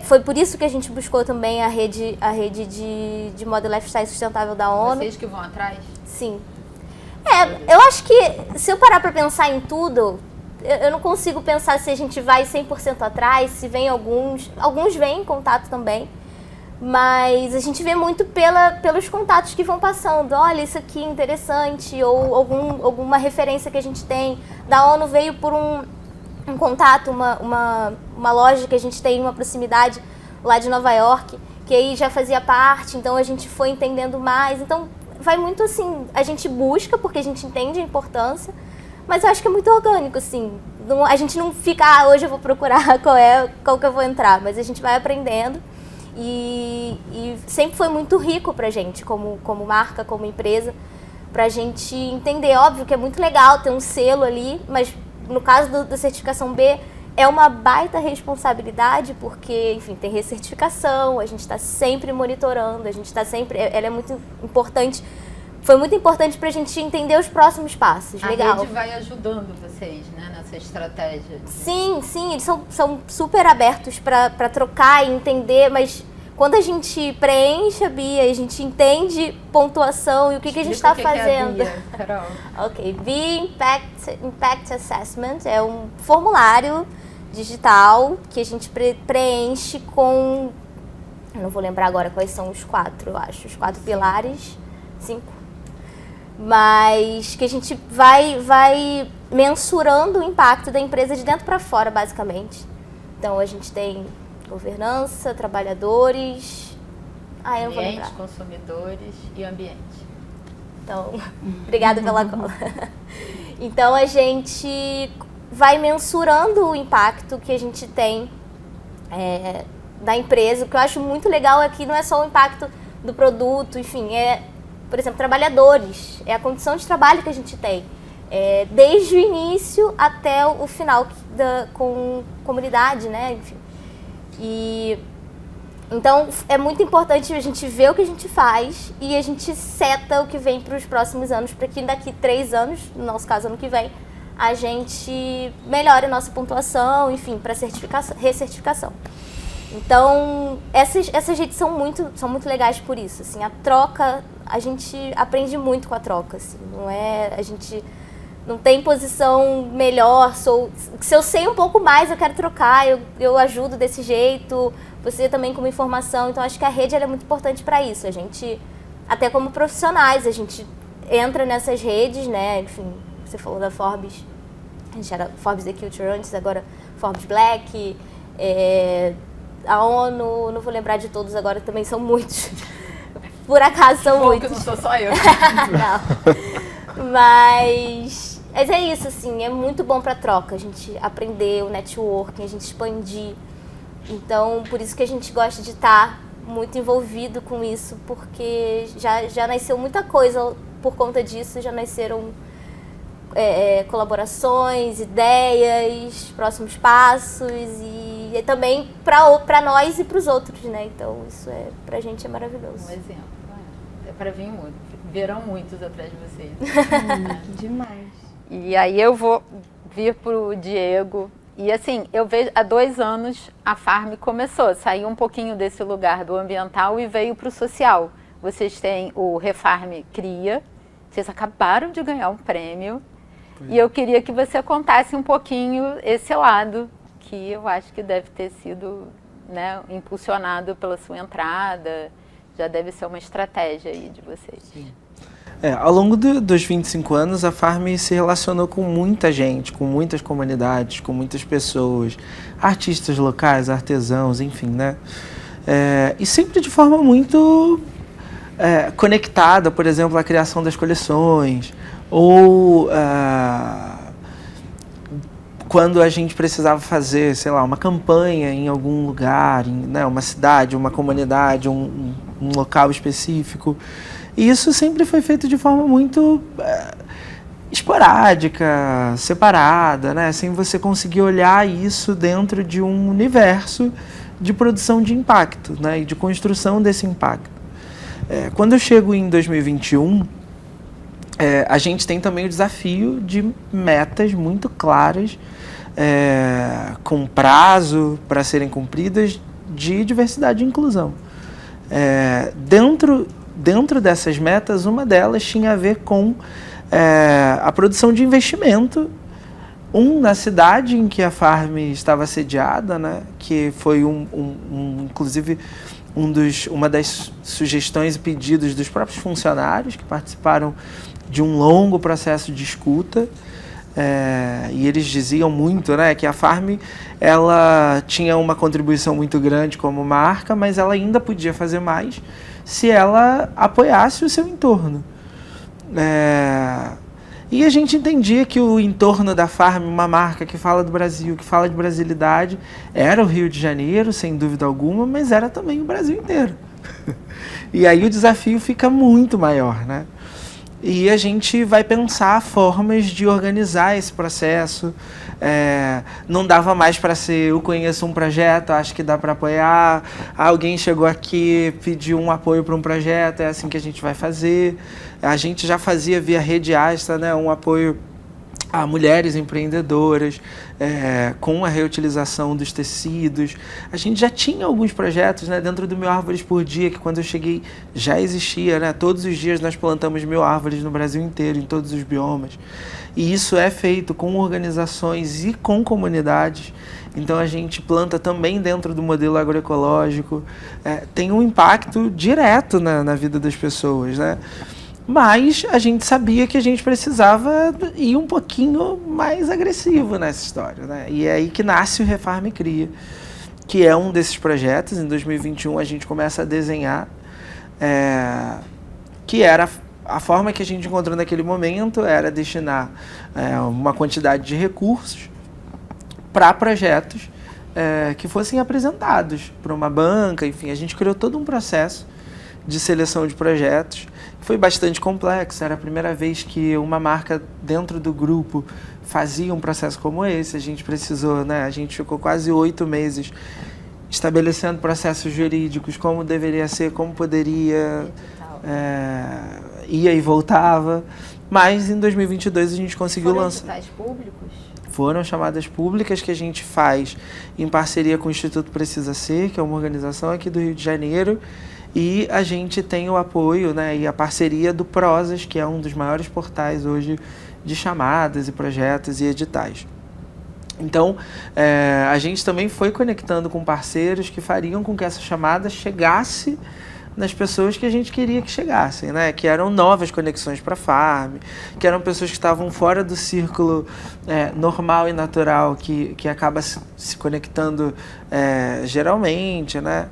Foi por isso que a gente buscou também a rede de moda e lifestyle sustentável da ONU. Vocês que vão atrás? Sim. Eu acho que se eu parar para pensar em tudo, eu não consigo pensar se a gente vai 100% atrás, se vem alguns vêm em contato também, mas a gente vê muito pelos contatos que vão passando. Olha, isso aqui é interessante, ou alguma referência que a gente tem. Da ONU veio por um contato, uma loja que a gente tem, uma proximidade lá de Nova York, que aí já fazia parte, então a gente foi entendendo mais. Então vai muito assim, a gente busca porque a gente entende a importância, mas eu acho que é muito orgânico, assim. A gente não fica, hoje eu vou procurar qual que eu vou entrar, mas a gente vai aprendendo e sempre foi muito rico pra gente, como marca, como empresa, pra gente entender. Óbvio que é muito legal ter um selo ali, mas no caso da certificação B, é uma baita responsabilidade, porque, enfim, tem recertificação, a gente está sempre monitorando, a gente está sempre... Ela é muito importante, foi muito importante para a gente entender os próximos passos. Legal. A rede vai ajudando vocês, né, nessa estratégia. Sim, eles são super abertos para trocar e entender, mas quando a gente preenche a BIA, a gente entende pontuação e o que a gente está fazendo. Que é a BIA, Carol? Ok, BIA Impact Assessment é um formulário digital que a gente preenche com... Eu não vou lembrar agora quais são os 4, eu acho. Os 4 pilares. 5. Mas que a gente vai mensurando o impacto da empresa de dentro para fora, basicamente. Então, a gente tem governança, trabalhadores... eu não vou lembrar. Consumidores e ambiente. Então, obrigada pela cola. Então, a gente vai mensurando o impacto que a gente tem da empresa. O que eu acho muito legal é que não é só o impacto do produto, enfim, por exemplo, trabalhadores, é a condição de trabalho que a gente tem, desde o início até o final com comunidade, né, enfim. Então, é muito importante a gente ver o que a gente faz e a gente seta o que vem para os próximos anos, para que daqui 3 anos, no nosso caso, ano que vem, a gente melhore a nossa pontuação, enfim, para recertificação. Então, essas redes são muito legais por isso, assim, a troca, a gente aprende muito com a troca, assim, a gente não tem posição melhor, se eu sei um pouco mais, eu quero trocar, eu ajudo desse jeito, você também com informação, então acho que a rede ela é muito importante para isso, a gente, até como profissionais, a gente entra nessas redes, né, enfim, você falou da Forbes, a gente era Forbes The Culture antes, agora Forbes Black, a ONU, não vou lembrar de todos agora, também são muitos, por acaso são muitos. Não sou só eu. Não, mas é isso, assim, é muito bom para troca, a gente aprender o networking, a gente expandir. Então, por isso que a gente gosta de estar muito envolvido com isso, porque já nasceu muita coisa por conta disso, já nasceram colaborações, ideias, próximos passos e também para nós e para os outros, né? Então, isso pra gente é maravilhoso. Um exemplo, é para vir muito, virão muitos atrás de vocês. Demais. E aí eu vou vir pro Diego. E assim, eu vejo, há 2 anos a Farm começou, saiu um pouquinho desse lugar do ambiental e veio para o social. Vocês têm o Refarm Cria, vocês acabaram de ganhar um prêmio. E eu queria que você contasse um pouquinho esse lado, que eu acho que deve ter sido, né, impulsionado pela sua entrada, já deve ser uma estratégia aí de vocês. Sim. Ao longo dos 25 anos, a Farm se relacionou com muita gente, com muitas comunidades, com muitas pessoas, artistas locais, artesãos, enfim, né? E sempre de forma muito conectada, por exemplo, à criação das coleções, ou quando a gente precisava fazer, sei lá, uma campanha em algum lugar, né, uma cidade, uma comunidade, um local específico. E isso sempre foi feito de forma muito esporádica, separada, né? Sem você conseguir olhar isso dentro de um universo de produção de impacto, né? E de construção desse impacto. Quando eu chego em 2021, a gente tem também o desafio de metas muito claras, com prazo para serem cumpridas, de diversidade e inclusão. Dentro dessas metas, uma delas tinha a ver com a produção de investimento, na cidade em que a Farm estava sediada, né, que foi inclusive uma das sugestões e pedidos dos próprios funcionários que participaram de um longo processo de escuta. E eles diziam muito, né, que a Farm ela tinha uma contribuição muito grande como marca, mas ela ainda podia fazer mais se ela apoiasse o seu entorno. E a gente entendia que o entorno da Farm, uma marca que fala do Brasil, que fala de brasilidade, era o Rio de Janeiro, sem dúvida alguma, mas era também o Brasil inteiro. E aí o desafio fica muito maior, né? E a gente vai pensar formas de organizar esse processo. Não dava mais para ser, eu conheço um projeto, acho que dá para apoiar. Alguém chegou aqui, pediu um apoio para um projeto, é assim que a gente vai fazer. A gente já fazia via Rede Astra, né, um apoio a mulheres empreendedoras, com a reutilização dos tecidos. A gente já tinha alguns projetos, né, dentro do 1000 Árvores por Dia, que quando eu cheguei já existia, né? Todos os dias nós plantamos 1000 árvores no Brasil inteiro, em todos os biomas. E isso é feito com organizações e com comunidades. Então a gente planta também dentro do modelo agroecológico. Tem um impacto direto na vida das pessoas, né? Mas a gente sabia que a gente precisava ir um pouquinho mais agressivo nessa história, né? E é aí que nasce o Refarm Cria, que é um desses projetos. Em 2021 a gente começa a desenhar, que era a forma que a gente encontrou naquele momento, era destinar uma quantidade de recursos para projetos que fossem apresentados para uma banca. Enfim, a gente criou todo um processo de seleção de projetos. Foi bastante complexo, era a primeira vez que uma marca dentro do grupo fazia um processo como esse. A gente precisou, né? A gente ficou quase 8 meses estabelecendo processos jurídicos, como deveria ser, como poderia, ia e voltava. Mas em 2022 a gente conseguiu lançar. Foram editais públicos? Foram chamadas públicas que a gente faz em parceria com o Instituto Precisa Ser, que é uma organização aqui do Rio de Janeiro. E a gente tem o apoio, né, e a parceria do Prozas, que é um dos maiores portais hoje de chamadas e projetos e editais. Então, a gente também foi conectando com parceiros que fariam com que essa chamada chegasse nas pessoas que a gente queria que chegassem, né? Que eram novas conexões para a Farm, que eram pessoas que estavam fora do círculo normal e natural que acaba se conectando geralmente, né?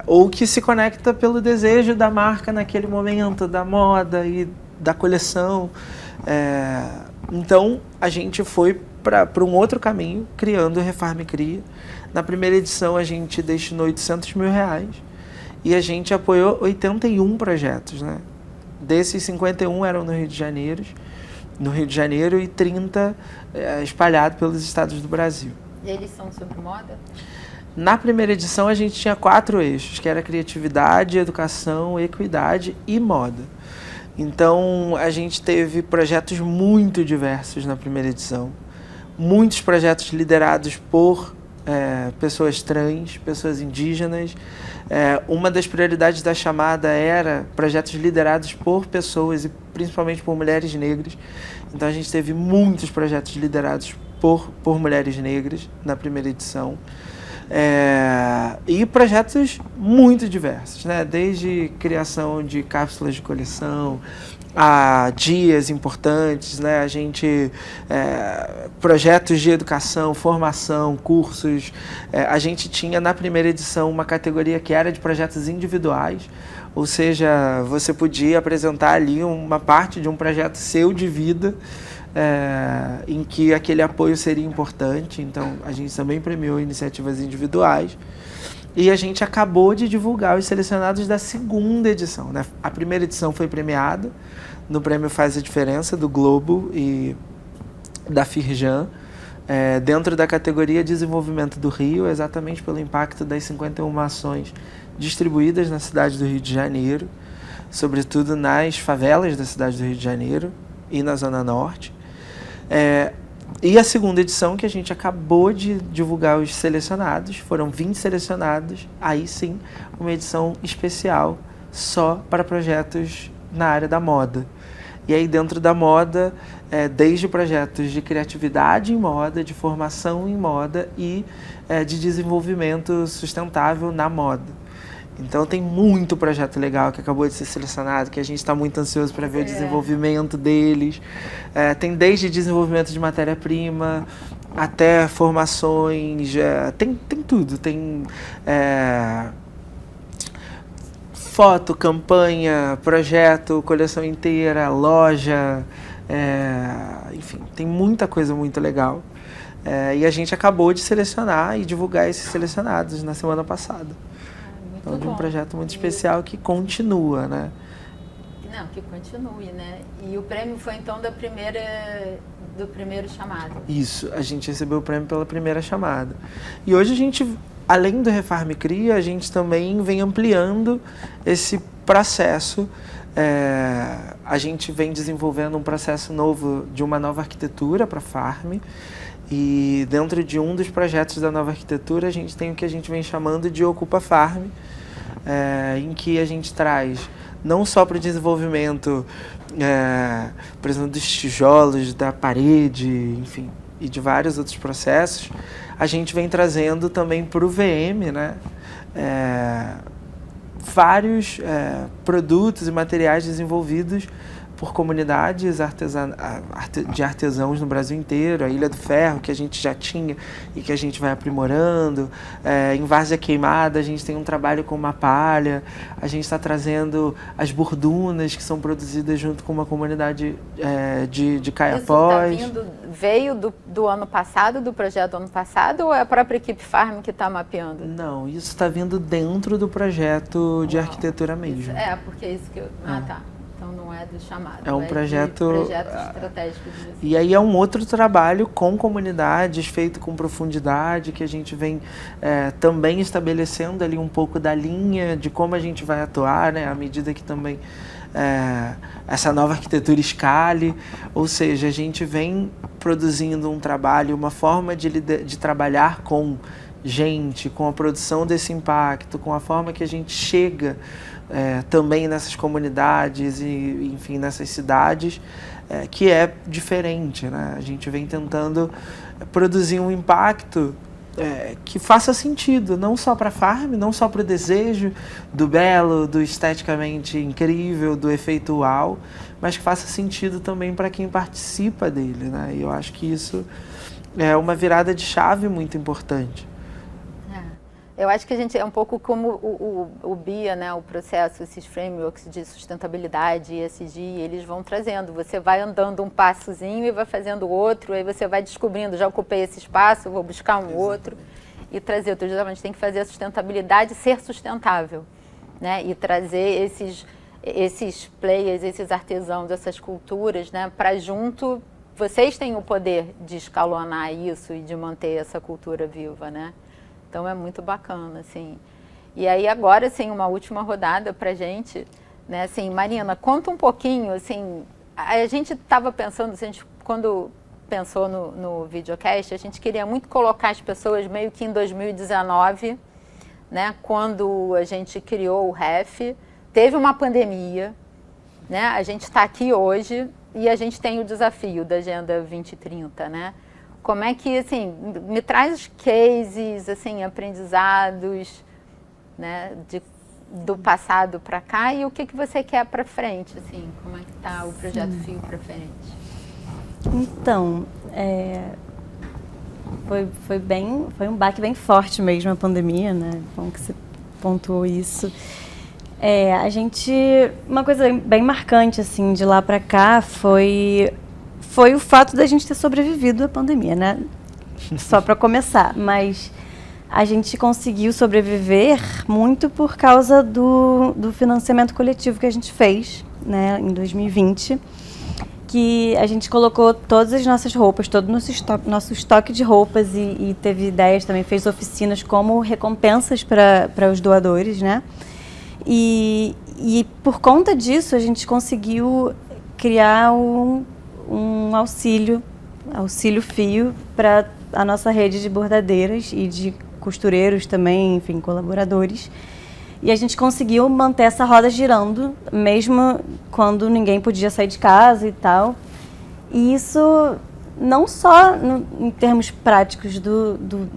Ou que se conecta pelo desejo da marca naquele momento, da moda e da coleção. Então, a gente foi para um outro caminho, criando o Refarm Cria. Na primeira edição, a gente destinou R$800 mil e a gente apoiou 81 projetos, né? Desses, 51 eram no Rio de Janeiro e 30 espalhados pelos estados do Brasil. E eles são sobre moda? Na primeira edição, a gente tinha 4 eixos, que era criatividade, educação, equidade e moda. Então, a gente teve projetos muito diversos na primeira edição. Muitos projetos liderados por pessoas trans, pessoas indígenas. Uma das prioridades da chamada era projetos liderados por pessoas, e principalmente por mulheres negras. Então, a gente teve muitos projetos liderados por mulheres negras na primeira edição. E projetos muito diversos, né? Desde criação de cápsulas de coleção a dias importantes, né? A gente projetos de educação, formação, cursos. A gente tinha na primeira edição uma categoria que era de projetos individuais, ou seja, você podia apresentar ali uma parte de um projeto seu de vida, em que aquele apoio seria importante. Então, a gente também premiou iniciativas individuais. E a gente acabou de divulgar os selecionados da segunda edição, né? A primeira edição foi premiada no Prêmio Faz a Diferença, do Globo e da Firjan, dentro da categoria Desenvolvimento do Rio, exatamente pelo impacto das 51 ações distribuídas na cidade do Rio de Janeiro, sobretudo nas favelas da cidade do Rio de Janeiro e na Zona Norte. E a segunda edição, que a gente acabou de divulgar os selecionados, foram 20 selecionados, aí sim, uma edição especial só para projetos na área da moda. E aí dentro da moda, desde projetos de criatividade em moda, de formação em moda e de desenvolvimento sustentável na moda. Então tem muito projeto legal que acabou de ser selecionado, que a gente está muito ansioso para ver o desenvolvimento deles. Tem desde desenvolvimento de matéria-prima até formações, tem tudo. Tem foto, campanha, projeto, coleção inteira, loja, enfim, tem muita coisa muito legal. E a gente acabou de selecionar e divulgar esses selecionados na semana passada. Então, de um projeto muito especial que continua, né? Não, que continue, né? E o prêmio foi, então, do primeiro chamado. Isso, a gente recebeu o prêmio pela primeira chamada. E hoje a gente, além do Refarm Cria, a gente também vem ampliando esse processo. A gente vem desenvolvendo um processo novo, de uma nova arquitetura para a Farm. E dentro de um dos projetos da nova arquitetura, a gente tem o que a gente vem chamando de Ocupa Farm, em que a gente traz não só para o desenvolvimento, por exemplo, dos tijolos, da parede, enfim, e de vários outros processos, a gente vem trazendo também para o VM, né, vários produtos e materiais desenvolvidos por comunidades de artesãos no Brasil inteiro, a Ilha do Ferro, que a gente já tinha e que a gente vai aprimorando. Em Várzea Queimada, a gente tem um trabalho com uma palha, a gente está trazendo as burdunas, que são produzidas junto com uma comunidade de Caiapós. Isso veio do ano passado, do projeto do ano passado, ou é a própria equipe Farm que está mapeando? Não, isso está vindo dentro do projeto de arquitetura mesmo. Porque é isso que eu... tá. Então não é do chamado. É um projeto estratégico de vocês. E aí é um outro trabalho com comunidades, feito com profundidade, que a gente vem também estabelecendo ali um pouco da linha de como a gente vai atuar, né, à medida que também essa nova arquitetura escale. Ou seja, a gente vem produzindo um trabalho, uma forma de trabalhar com gente, com a produção desse impacto, com a forma que a gente chega também nessas comunidades e, enfim, nessas cidades, que é diferente, né? A gente vem tentando produzir um impacto que faça sentido, não só para a farm, não só para o desejo do belo, do esteticamente incrível, do efeito uau, mas que faça sentido também para quem participa dele, né? E eu acho que isso é uma virada de chave muito importante. Eu acho que a gente é um pouco como o BIA, né, o processo, esses frameworks de sustentabilidade, ESG, eles vão trazendo. Você vai andando um passozinho e vai fazendo outro, aí você vai descobrindo, já ocupei esse espaço, vou buscar um outro e trazer outro. A gente tem que fazer a sustentabilidade ser sustentável, né, e trazer esses players, esses artesãos, essas culturas, né, para junto. Vocês têm o poder de escalonar isso e de manter essa cultura viva, né? Então é muito bacana, assim. E aí agora, assim, uma última rodada pra gente, né? Assim, Marina, conta um pouquinho, assim, a gente estava pensando, quando pensou no videocast, a gente queria muito colocar as pessoas meio que em 2019, né? Quando a gente criou o REF, teve uma pandemia, né? A gente está aqui hoje e a gente tem o desafio da Agenda 2030, né? Como é que, assim, me traz cases, assim, aprendizados, né, do passado para cá e o que você quer para frente, assim, como é que está o projeto Fio para frente? Então, foi um baque bem forte mesmo a pandemia, né? Bom que você pontuou isso. Uma coisa bem marcante, assim, de lá para cá foi o fato da gente ter sobrevivido à pandemia, né? Só para começar, mas a gente conseguiu sobreviver muito por causa do financiamento coletivo que a gente fez, né, em 2020, que a gente colocou todas as nossas roupas, todo o nosso estoque de roupas e teve ideias também, fez oficinas como recompensas para os doadores, né? E por conta disso a gente conseguiu criar um auxílio fio para a nossa rede de bordadeiras e de costureiros também, enfim, colaboradores. E a gente conseguiu manter essa roda girando, mesmo quando ninguém podia sair de casa e tal. E isso não só em termos práticos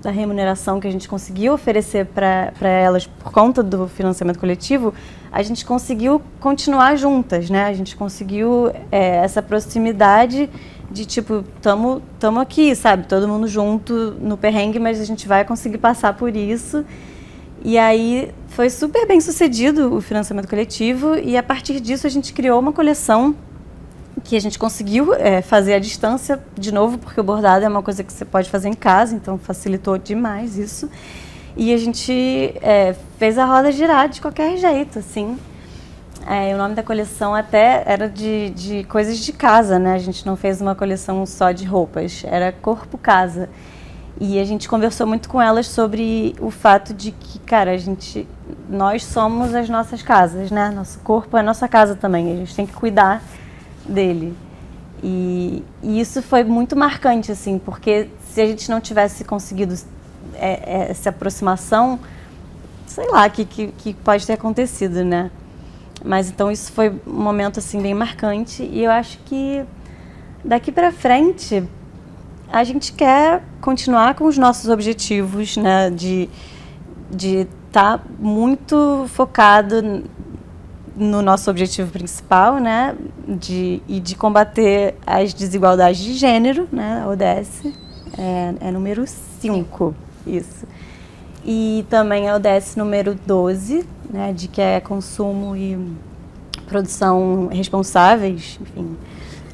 da remuneração que a gente conseguiu oferecer para elas por conta do financiamento coletivo, a gente conseguiu continuar juntas, né? A gente conseguiu essa proximidade de tipo, tamo aqui, sabe? Todo mundo junto no perrengue, mas a gente vai conseguir passar por isso. E aí foi super bem sucedido o financiamento coletivo e a partir disso a gente criou uma coleção que a gente conseguiu fazer à distância de novo, porque o bordado é uma coisa que você pode fazer em casa, então facilitou demais isso. E a gente fez a roda girar de qualquer jeito, assim. O nome da coleção até era de coisas de casa, né? A gente não fez uma coleção só de roupas, era corpo-casa. E a gente conversou muito com elas sobre o fato de que, cara, nós somos as nossas casas, né? Nosso corpo é a nossa casa também, a gente tem que cuidar dele. E isso foi muito marcante, assim, porque se a gente não tivesse conseguido essa aproximação, sei lá, que pode ter acontecido, né? Mas então isso foi um momento, assim, bem marcante e eu acho que daqui para frente a gente quer continuar com os nossos objetivos, né, de estar muito focado no nosso objetivo principal, né, de combater as desigualdades de gênero, né, a ODS, é número 5, isso. E também a ODS número 12, né, de que é consumo e produção responsáveis, enfim.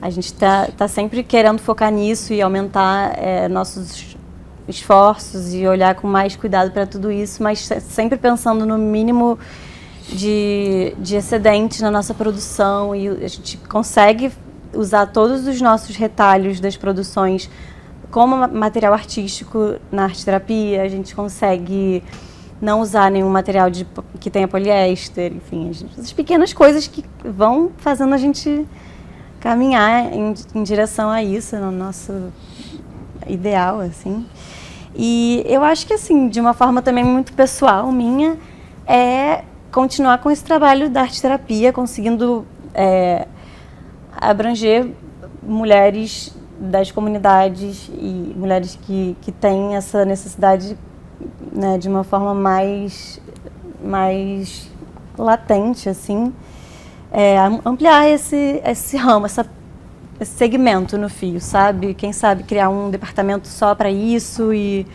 A gente está sempre querendo focar nisso e aumentar nossos esforços e olhar com mais cuidado para tudo isso, mas sempre pensando no mínimo de excedente na nossa produção, e a gente consegue usar todos os nossos retalhos das produções como material artístico na arte-terapia. A gente consegue não usar nenhum material que tenha poliéster, enfim, essas pequenas coisas que vão fazendo a gente caminhar em direção a isso, no nosso ideal, assim. E eu acho que, assim, de uma forma também muito pessoal minha, é continuar com esse trabalho da arte-terapia, conseguindo abranger mulheres das comunidades e mulheres que têm essa necessidade, né, de uma forma mais latente, assim, ampliar esse ramo, esse segmento no Fio, sabe? Quem sabe criar um departamento só para isso e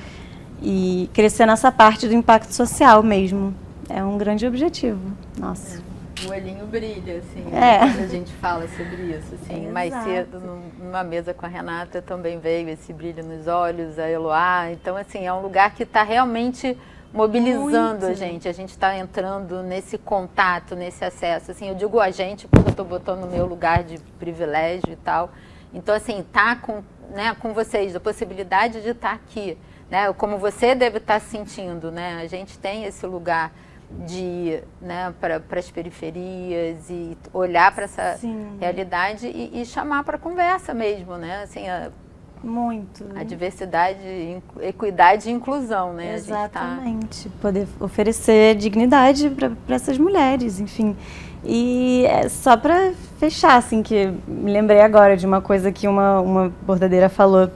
crescer nessa parte do impacto social mesmo. É um grande objetivo, nossa. O olhinho brilha, assim, quando a gente fala sobre isso, assim. Mais cedo, numa mesa com a Renata, também veio esse brilho nos olhos, a Eloá. Então, assim, é um lugar que está realmente mobilizando a gente está entrando nesse contato, nesse acesso, assim, eu digo a gente porque eu estou botando no meu lugar de privilégio e tal, então, assim, tá com vocês, a possibilidade de estar aqui, né, como você deve estar sentindo, né, a gente tem esse lugar de ir, né, para as periferias e olhar para essa realidade e chamar para conversa mesmo, né, assim, muito. A diversidade, equidade e inclusão, né? Exatamente. Poder oferecer dignidade para essas mulheres, enfim. E só para fechar, assim, que me lembrei agora de uma coisa que uma bordadeira falou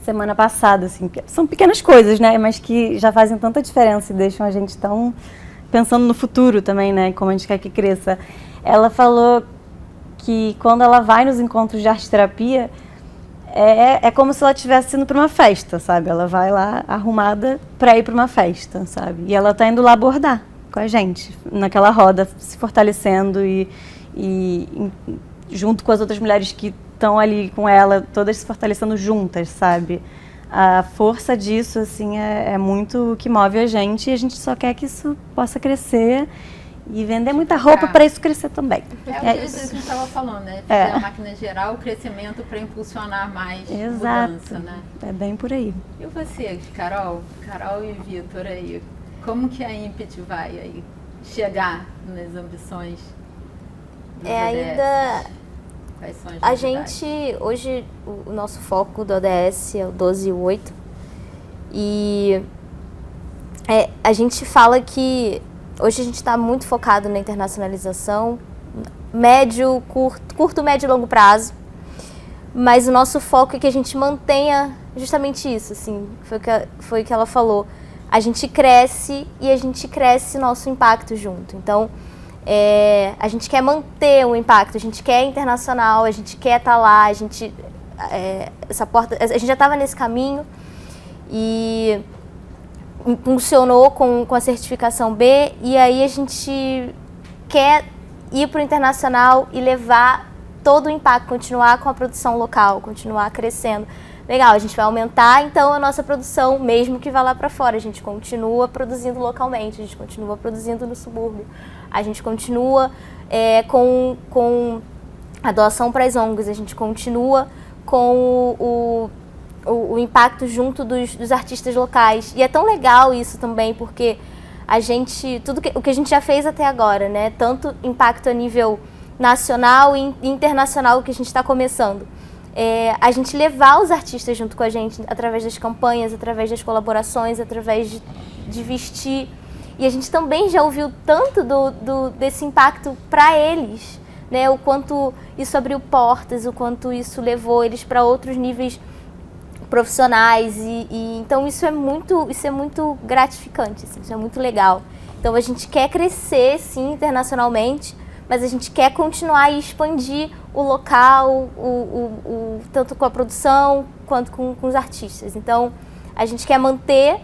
semana passada, assim, que são pequenas coisas, né? Mas que já fazem tanta diferença e deixam a gente tão pensando no futuro também, né? Como a gente quer que cresça. Ela falou que quando ela vai nos encontros de arte-terapia, é como se ela estivesse indo para uma festa, sabe? Ela vai lá arrumada para ir para uma festa, sabe? E ela tá indo lá abordar com a gente, naquela roda, se fortalecendo e junto com as outras mulheres que estão ali com ela, todas se fortalecendo juntas, sabe? A força disso, assim, é muito o que move a gente, e a gente só quer que isso possa crescer e vender muita roupa para isso crescer também. É o que a gente estava falando, né? Fazer a máquina gerar o crescimento para impulsionar mais mudança, né? É bem por aí. E você, Carol e Vitor aí, como que a Impet vai aí chegar nas ambições do ODS? Ainda Quais são as a novidades? gente, hoje, o nosso foco do ODS é o 12 e o 8, e a gente fala que hoje a gente está muito focado na internacionalização, médio, curto, médio e longo prazo, mas o nosso foco é que a gente mantenha justamente isso, assim, foi o que ela falou. A gente cresce e a gente cresce nosso impacto junto. Então, a gente quer manter o impacto, a gente quer internacional, a gente quer estar lá, a gente já estava nesse caminho e impulsionou com a certificação B, e aí a gente quer ir para o internacional e levar todo o impacto, continuar com a produção local, continuar crescendo. Legal, a gente vai aumentar então a nossa produção, mesmo que vá lá para fora, a gente continua produzindo localmente, a gente continua produzindo no subúrbio, a gente continua com a doação para as ONGs, a gente continua com o impacto junto dos artistas locais. E é tão legal isso também, porque a gente, o que a gente já fez até agora, né? Tanto impacto a nível nacional e internacional que a gente está começando. A gente levar os artistas junto com a gente através das campanhas, através das colaborações, através de vestir. E a gente também já ouviu tanto desse impacto para eles, né? O quanto isso abriu portas, o quanto isso levou eles para outros níveis profissionais, então isso é muito gratificante, assim, isso é muito legal. Então a gente quer crescer, sim, internacionalmente, mas a gente quer continuar e expandir o local, tanto com a produção quanto com os artistas. Então, a gente quer manter,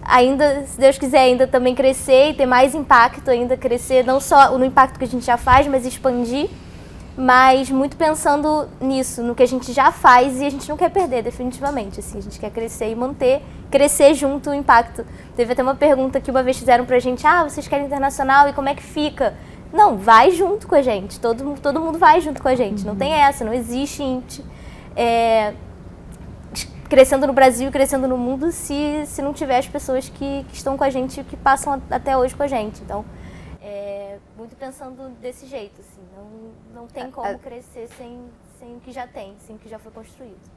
ainda, se Deus quiser, ainda também crescer e ter mais impacto, ainda crescer, não só no impacto que a gente já faz, mas expandir, mas muito pensando nisso, no que a gente já faz, e a gente não quer perder definitivamente, assim, a gente quer crescer e manter, crescer junto o impacto. Teve até uma pergunta que uma vez fizeram pra gente, vocês querem internacional e como é que fica? Não, vai junto com a gente, todo mundo vai junto com a gente, não tem essa, não existe crescendo no Brasil e crescendo no mundo se não tiver as pessoas que estão com a gente, que passam até hoje com a gente. Então, muito pensando desse jeito, assim, não tem como crescer sem o que já tem, sem o que já foi construído.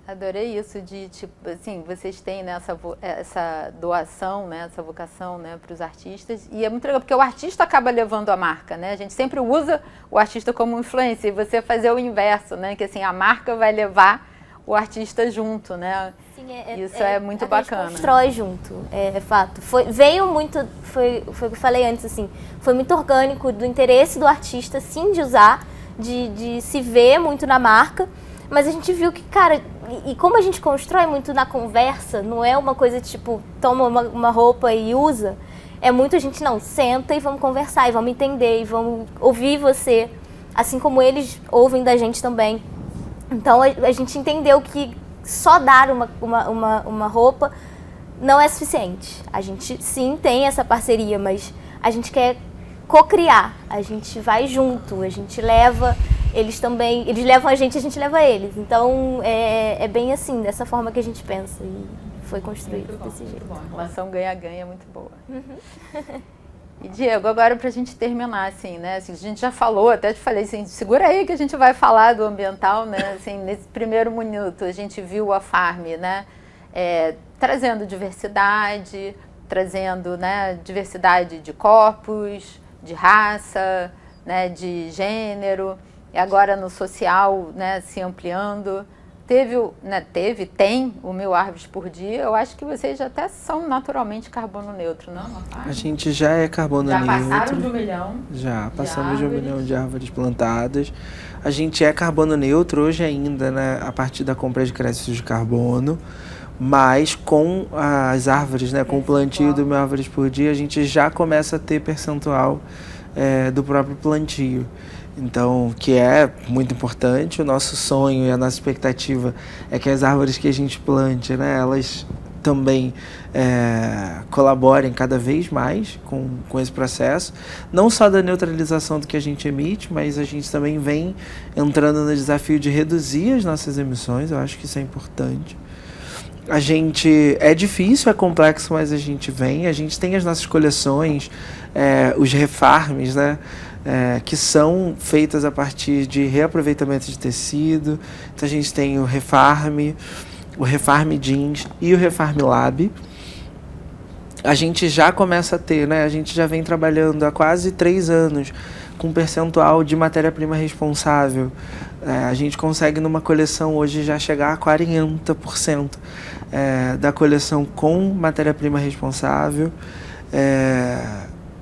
Adorei isso de, tipo, assim, vocês têm, né, essa doação, né, essa vocação, né, para os artistas, e é muito legal, porque o artista acaba levando a marca, né, a gente sempre usa o artista como influência, e você fazer o inverso, né, que assim, a marca vai levar o artista junto, né, sim, isso é muito bacana. A gente constrói junto, é fato. Foi o que eu falei antes, assim, foi muito orgânico do interesse do artista, sim, de usar, de se ver muito na marca, mas a gente viu que, cara, e como a gente constrói muito na conversa, não é uma coisa tipo, toma uma roupa e usa, é muito a gente, não, senta e vamos conversar, e vamos entender, e vamos ouvir você, assim como eles ouvem da gente também. Então a gente entendeu que só dar uma roupa não é suficiente. A gente sim tem essa parceria, mas a gente quer co-criar, a gente vai junto, a gente leva... Eles levam a gente leva eles. Então, é bem assim, dessa forma que a gente pensa. E foi construído desse jeito. A relação ganha-ganha é muito boa. E, Diego, agora pra gente terminar, assim, né? Assim, a gente já falou, até te falei assim, segura aí que a gente vai falar do ambiental, né? Assim, nesse primeiro minuto, a gente viu a Farm, né? Trazendo diversidade, né, diversidade de corpos, de raça, né, de gênero. E agora no social, né, se ampliando. Tem o 1000 árvores por dia. Eu acho que vocês já até são naturalmente carbono neutro, não? A gente já é carbono neutro. Já passaram de 1 milhão. Já passamos de 1 milhão de árvores plantadas. A gente é carbono neutro hoje ainda, né, a partir da compra de créditos de carbono. Mas com as árvores, né, com o plantio do 1000 árvores por dia, a gente já começa a ter percentual do próprio plantio. Então, que é muito importante, o nosso sonho e a nossa expectativa é que as árvores que a gente plante, né, elas também colaborem cada vez mais com esse processo, não só da neutralização do que a gente emite, mas a gente também vem entrando no desafio de reduzir as nossas emissões, eu acho que isso é importante. A gente, é difícil, é complexo, mas a gente tem as nossas coleções, os refarms, né, que são feitas a partir de reaproveitamento de tecido. Então a gente tem o Refarm Jeans e o Refarm Lab. A gente já começa a ter, né, a gente já vem trabalhando há quase 3 anos com percentual de matéria-prima responsável. A gente consegue numa coleção hoje já chegar a 40% da coleção com matéria-prima responsável.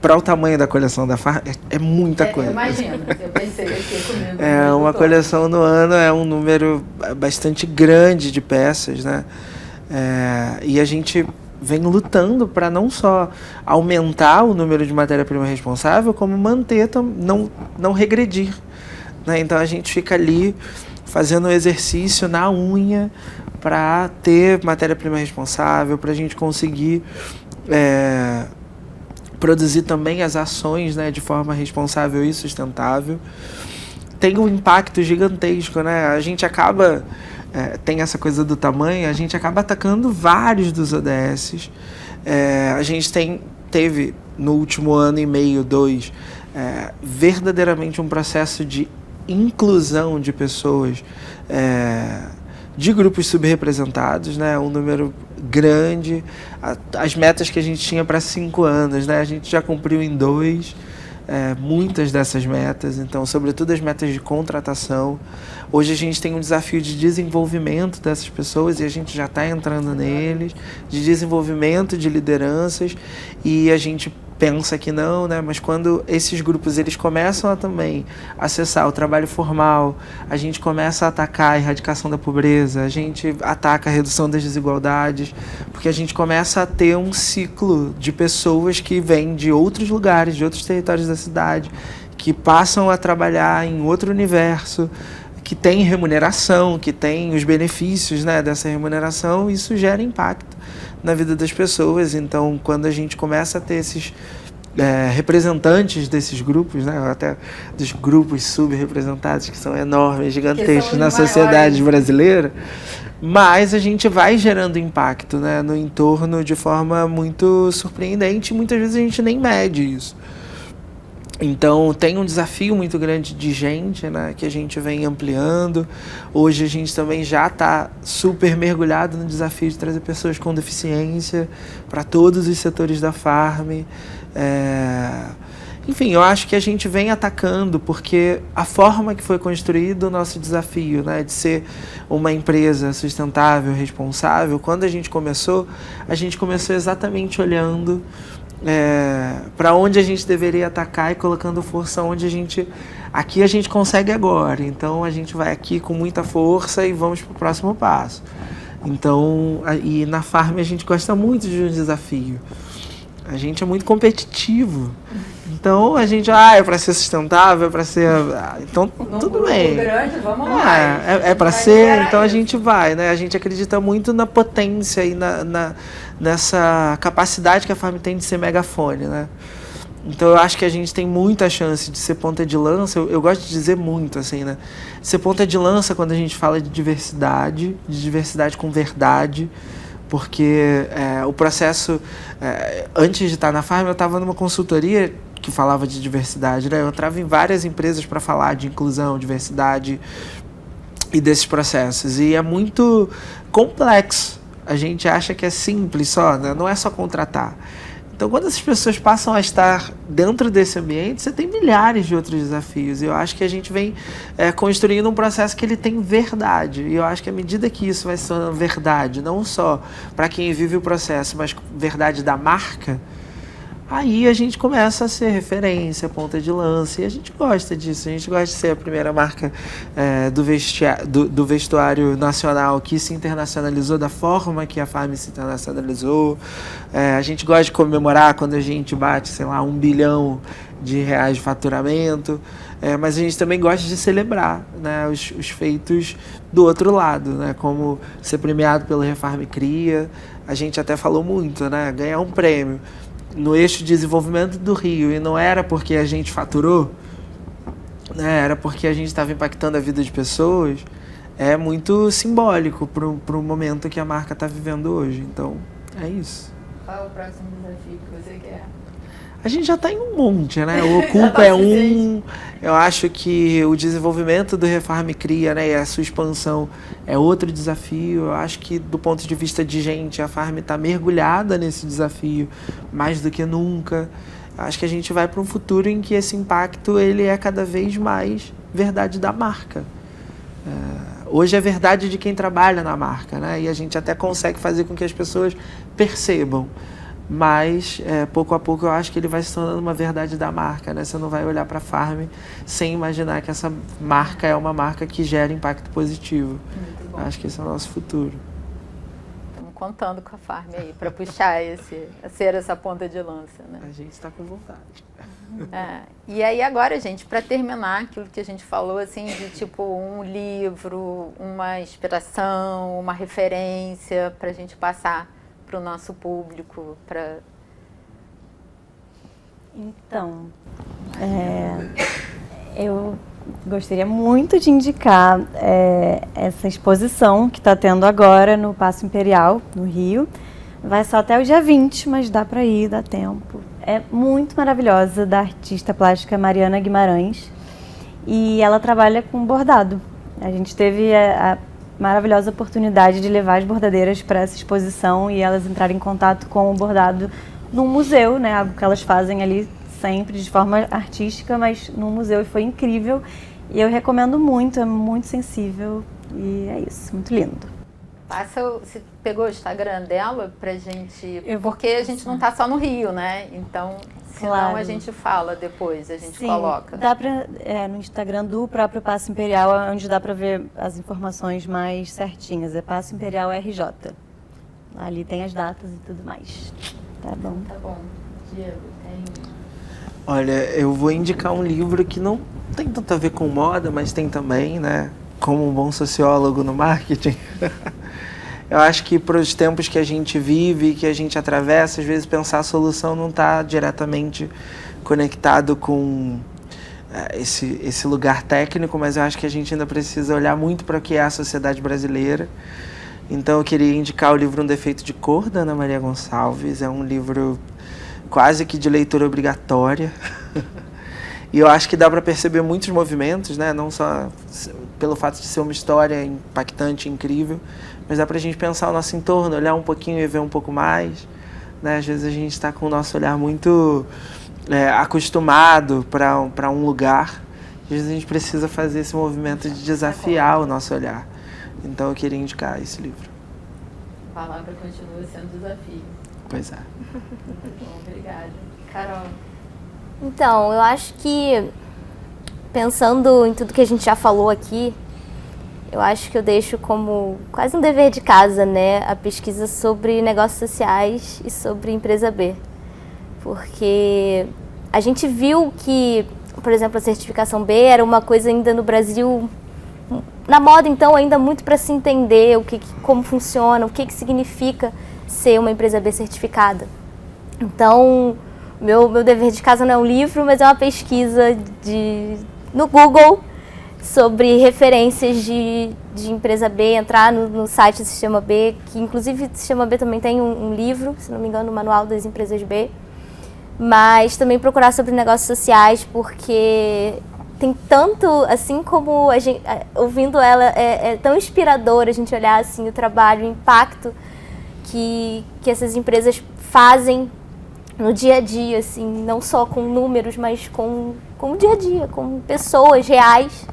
Para o tamanho da coleção da Farm, é muita coisa. Imagino, eu pensei aqui comigo. Uma coleção no ano é um número bastante grande de peças, né? E a gente vem lutando para não só aumentar o número de matéria-prima responsável, como manter, não regredir, né? Então a gente fica ali fazendo o exercício na unha para ter matéria-prima responsável, para a gente conseguir produzir também as ações, né, de forma responsável e sustentável. Tem um impacto gigantesco, né? A gente acaba, tem essa coisa do tamanho, a gente acaba atacando vários dos ODS. A gente teve no último ano e meio, 2, verdadeiramente um processo de inclusão de pessoas de grupos subrepresentados, né? Um número grande. As metas que a gente tinha para 5 anos, né? A gente já cumpriu em 2 muitas dessas metas, então, sobretudo as metas de contratação. Hoje a gente tem um desafio de desenvolvimento dessas pessoas e a gente já está entrando neles, de desenvolvimento de lideranças, e a gente pensa que não, né? Mas quando esses grupos eles começam a também acessar o trabalho formal, a gente começa a atacar a erradicação da pobreza, a gente ataca a redução das desigualdades, porque a gente começa a ter um ciclo de pessoas que vêm de outros lugares, de outros territórios da cidade, que passam a trabalhar em outro universo, que tem remuneração, que tem os benefícios, né, dessa remuneração, isso gera impacto na vida das pessoas. Então, quando a gente começa a ter esses representantes desses grupos, né, até dos grupos subrepresentados, que são enormes, gigantescos na sociedade brasileira, mas a gente vai gerando impacto, né, no entorno de forma muito surpreendente, e muitas vezes a gente nem mede isso. Então, tem um desafio muito grande de gente, né, que a gente vem ampliando. Hoje a gente também já está super mergulhado no desafio de trazer pessoas com deficiência para todos os setores da Farm. Enfim, eu acho que a gente vem atacando porque a forma que foi construído o nosso desafio, né, de ser uma empresa sustentável, responsável, quando a gente começou exatamente olhando para onde a gente deveria atacar e colocando força onde aqui a gente consegue agora. Então a gente vai aqui com muita força e vamos para o próximo passo. Então, e na Farm a gente gosta muito de um desafio. A gente é muito competitivo. Então a gente, é para ser sustentável, é para ser. Então tudo bem. Grande, vamos lá. É para ser, então a gente vai, né? A gente acredita muito na potência e nessa capacidade que a Farm tem de ser megafone, né? Então eu acho que a gente tem muita chance de ser ponta de lança. Eu gosto de dizer muito, assim, né? Ser ponta de lança quando a gente fala de diversidade com verdade. Porque o processo, antes de estar na Farm, eu estava numa consultoria que falava de diversidade, né? Eu entrava em várias empresas para falar de inclusão, diversidade e desses processos. E é muito complexo. A gente acha que é simples só, né? Não é só contratar. Então, quando essas pessoas passam a estar dentro desse ambiente, você tem milhares de outros desafios. E eu acho que a gente vem construindo um processo que ele tem verdade. E eu acho que à medida que isso vai se tornando verdade, não só para quem vive o processo, mas verdade da marca, aí a gente começa a ser referência, ponta de lança, e a gente gosta disso. A gente gosta de ser a primeira marca do vestuário nacional que se internacionalizou da forma que a Farm se internacionalizou. A gente gosta de comemorar quando a gente bate, sei lá, R$1 bilhão de faturamento, mas a gente também gosta de celebrar, né, os feitos do outro lado, né, como ser premiado pelo Refarm Cria. A gente até falou muito, né, ganhar um prêmio no eixo de desenvolvimento do Rio, e não era porque a gente faturou, né, era porque a gente estava impactando a vida de pessoas, é muito simbólico para o momento que a marca está vivendo hoje. Então, é isso. Qual é o próximo desafio que você quer? A gente já está em um monte, né? O Ocupa é um. Eu acho que o desenvolvimento do Refarm Cria, né, e a sua expansão é outro desafio. Eu acho que, do ponto de vista de gente, a Farm está mergulhada nesse desafio mais do que nunca. Acho que a gente vai para um futuro em que esse impacto ele é cada vez mais verdade da marca. Hoje é verdade de quem trabalha na marca, né? E a gente até consegue fazer com que as pessoas percebam. Mas, pouco a pouco, eu acho que ele vai se tornando uma verdade da marca, né? Você não vai olhar para a Farm sem imaginar que essa marca é uma marca que gera impacto positivo. Acho que esse é o nosso futuro. Estamos contando com a Farm aí para puxar ser essa ponta de lança, né? A gente está com vontade. E aí agora, gente, para terminar aquilo que a gente falou, assim, de tipo um livro, uma inspiração, uma referência para a gente passar para o nosso público, para... Então, eu gostaria muito de indicar essa exposição que está tendo agora no Paço Imperial, no Rio. Vai só até o dia 20, mas dá para ir, dá tempo. É muito maravilhosa, da artista plástica Mariana Guimarães. E ela trabalha com bordado. A gente teve a maravilhosa oportunidade de levar as bordadeiras para essa exposição e elas entrarem em contato com o bordado num museu, né? Algo que elas fazem ali sempre de forma artística, mas num museu, e foi incrível. E eu recomendo muito, é muito sensível e é isso, muito lindo. Você pegou o Instagram dela pra gente, porque a gente não tá só no Rio, né? Então, Senão Claro. a gente fala depois, a gente Sim, coloca. dá pra, no Instagram do próprio Paço Imperial, onde dá para ver as informações mais certinhas. É Paço Imperial RJ. Ali tem as datas e tudo mais. Tá bom. Tá bom. Diego, tem... Olha, eu vou indicar um livro que não tem tanto a ver com moda, mas tem também, né? Como um bom sociólogo no marketing. Eu acho que para os tempos que a gente vive, que a gente atravessa, às vezes pensar a solução não está diretamente conectado com esse lugar técnico, mas eu acho que a gente ainda precisa olhar muito para o que é a sociedade brasileira. Então eu queria indicar o livro Um Defeito de Cor, da Ana Maria Gonçalves. É um livro quase que de leitura obrigatória. E eu acho que dá para perceber muitos movimentos, né? Não só pelo fato de ser uma história impactante, incrível, mas dá para a gente pensar o nosso entorno, olhar um pouquinho e ver um pouco mais, né? Às vezes a gente está com o nosso olhar muito acostumado para um lugar. Às vezes a gente precisa fazer esse movimento de desafiar o nosso olhar. Então eu queria indicar esse livro. A palavra continua sendo desafio. Pois é. Bom, obrigada. Carol. Então, eu acho que, pensando em tudo que a gente já falou aqui, eu acho que eu deixo como quase um dever de casa, né, a pesquisa sobre negócios sociais e sobre empresa B. Porque a gente viu que, por exemplo, a certificação B era uma coisa ainda no Brasil, na moda então, ainda muito para se entender como funciona, o que significa ser uma empresa B certificada. Então, meu dever de casa não é um livro, mas é uma pesquisa no Google sobre referências de empresa B, entrar no site do Sistema B, que inclusive o Sistema B também tem um livro, se não me engano, o Manual das Empresas B, mas também procurar sobre negócios sociais, porque tem tanto, assim como a gente, ouvindo ela, é tão inspirador a gente olhar assim, o trabalho, o impacto que essas empresas fazem no dia a dia, assim, não só com números, mas com o dia a dia, com pessoas reais.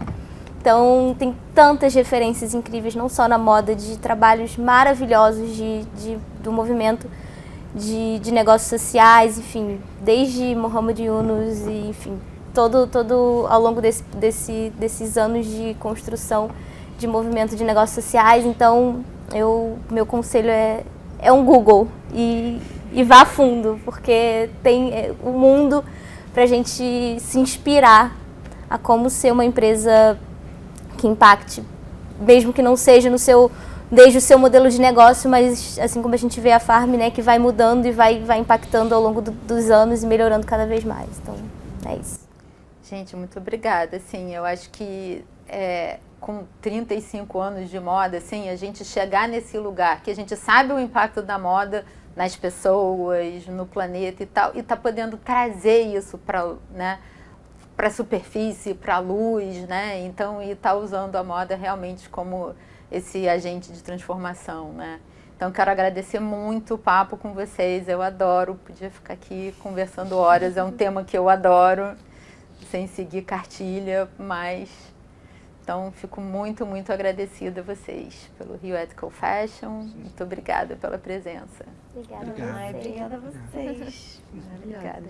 Então, tem tantas referências incríveis, não só na moda, de trabalhos maravilhosos do movimento de negócios sociais, enfim, desde Muhammad Yunus e, enfim, todo ao longo desses anos de construção de movimento de negócios sociais. Então, meu conselho é um Google e vá a fundo, porque tem o mundo para a gente se inspirar a como ser uma empresa que impacte, mesmo que não seja desde o seu modelo de negócio, mas assim como a gente vê a Farm, né, que vai mudando e vai impactando ao longo dos anos e melhorando cada vez mais. Então, é isso. Gente, muito obrigada. Assim, eu acho que com 35 anos de moda, assim, a gente chegar nesse lugar que a gente sabe o impacto da moda nas pessoas, no planeta e tal, e tá podendo trazer isso para, né, para a superfície, para a luz, né? Então, e tá usando a moda realmente como esse agente de transformação, né? Então, quero agradecer muito o papo com vocês. Eu adoro, podia ficar aqui conversando horas. É um tema que eu adoro, sem seguir cartilha, mas então fico muito, muito agradecida a vocês pelo Rio Ethical Fashion. Muito obrigada pela presença. Obrigada. Obrigada a vocês. Obrigada.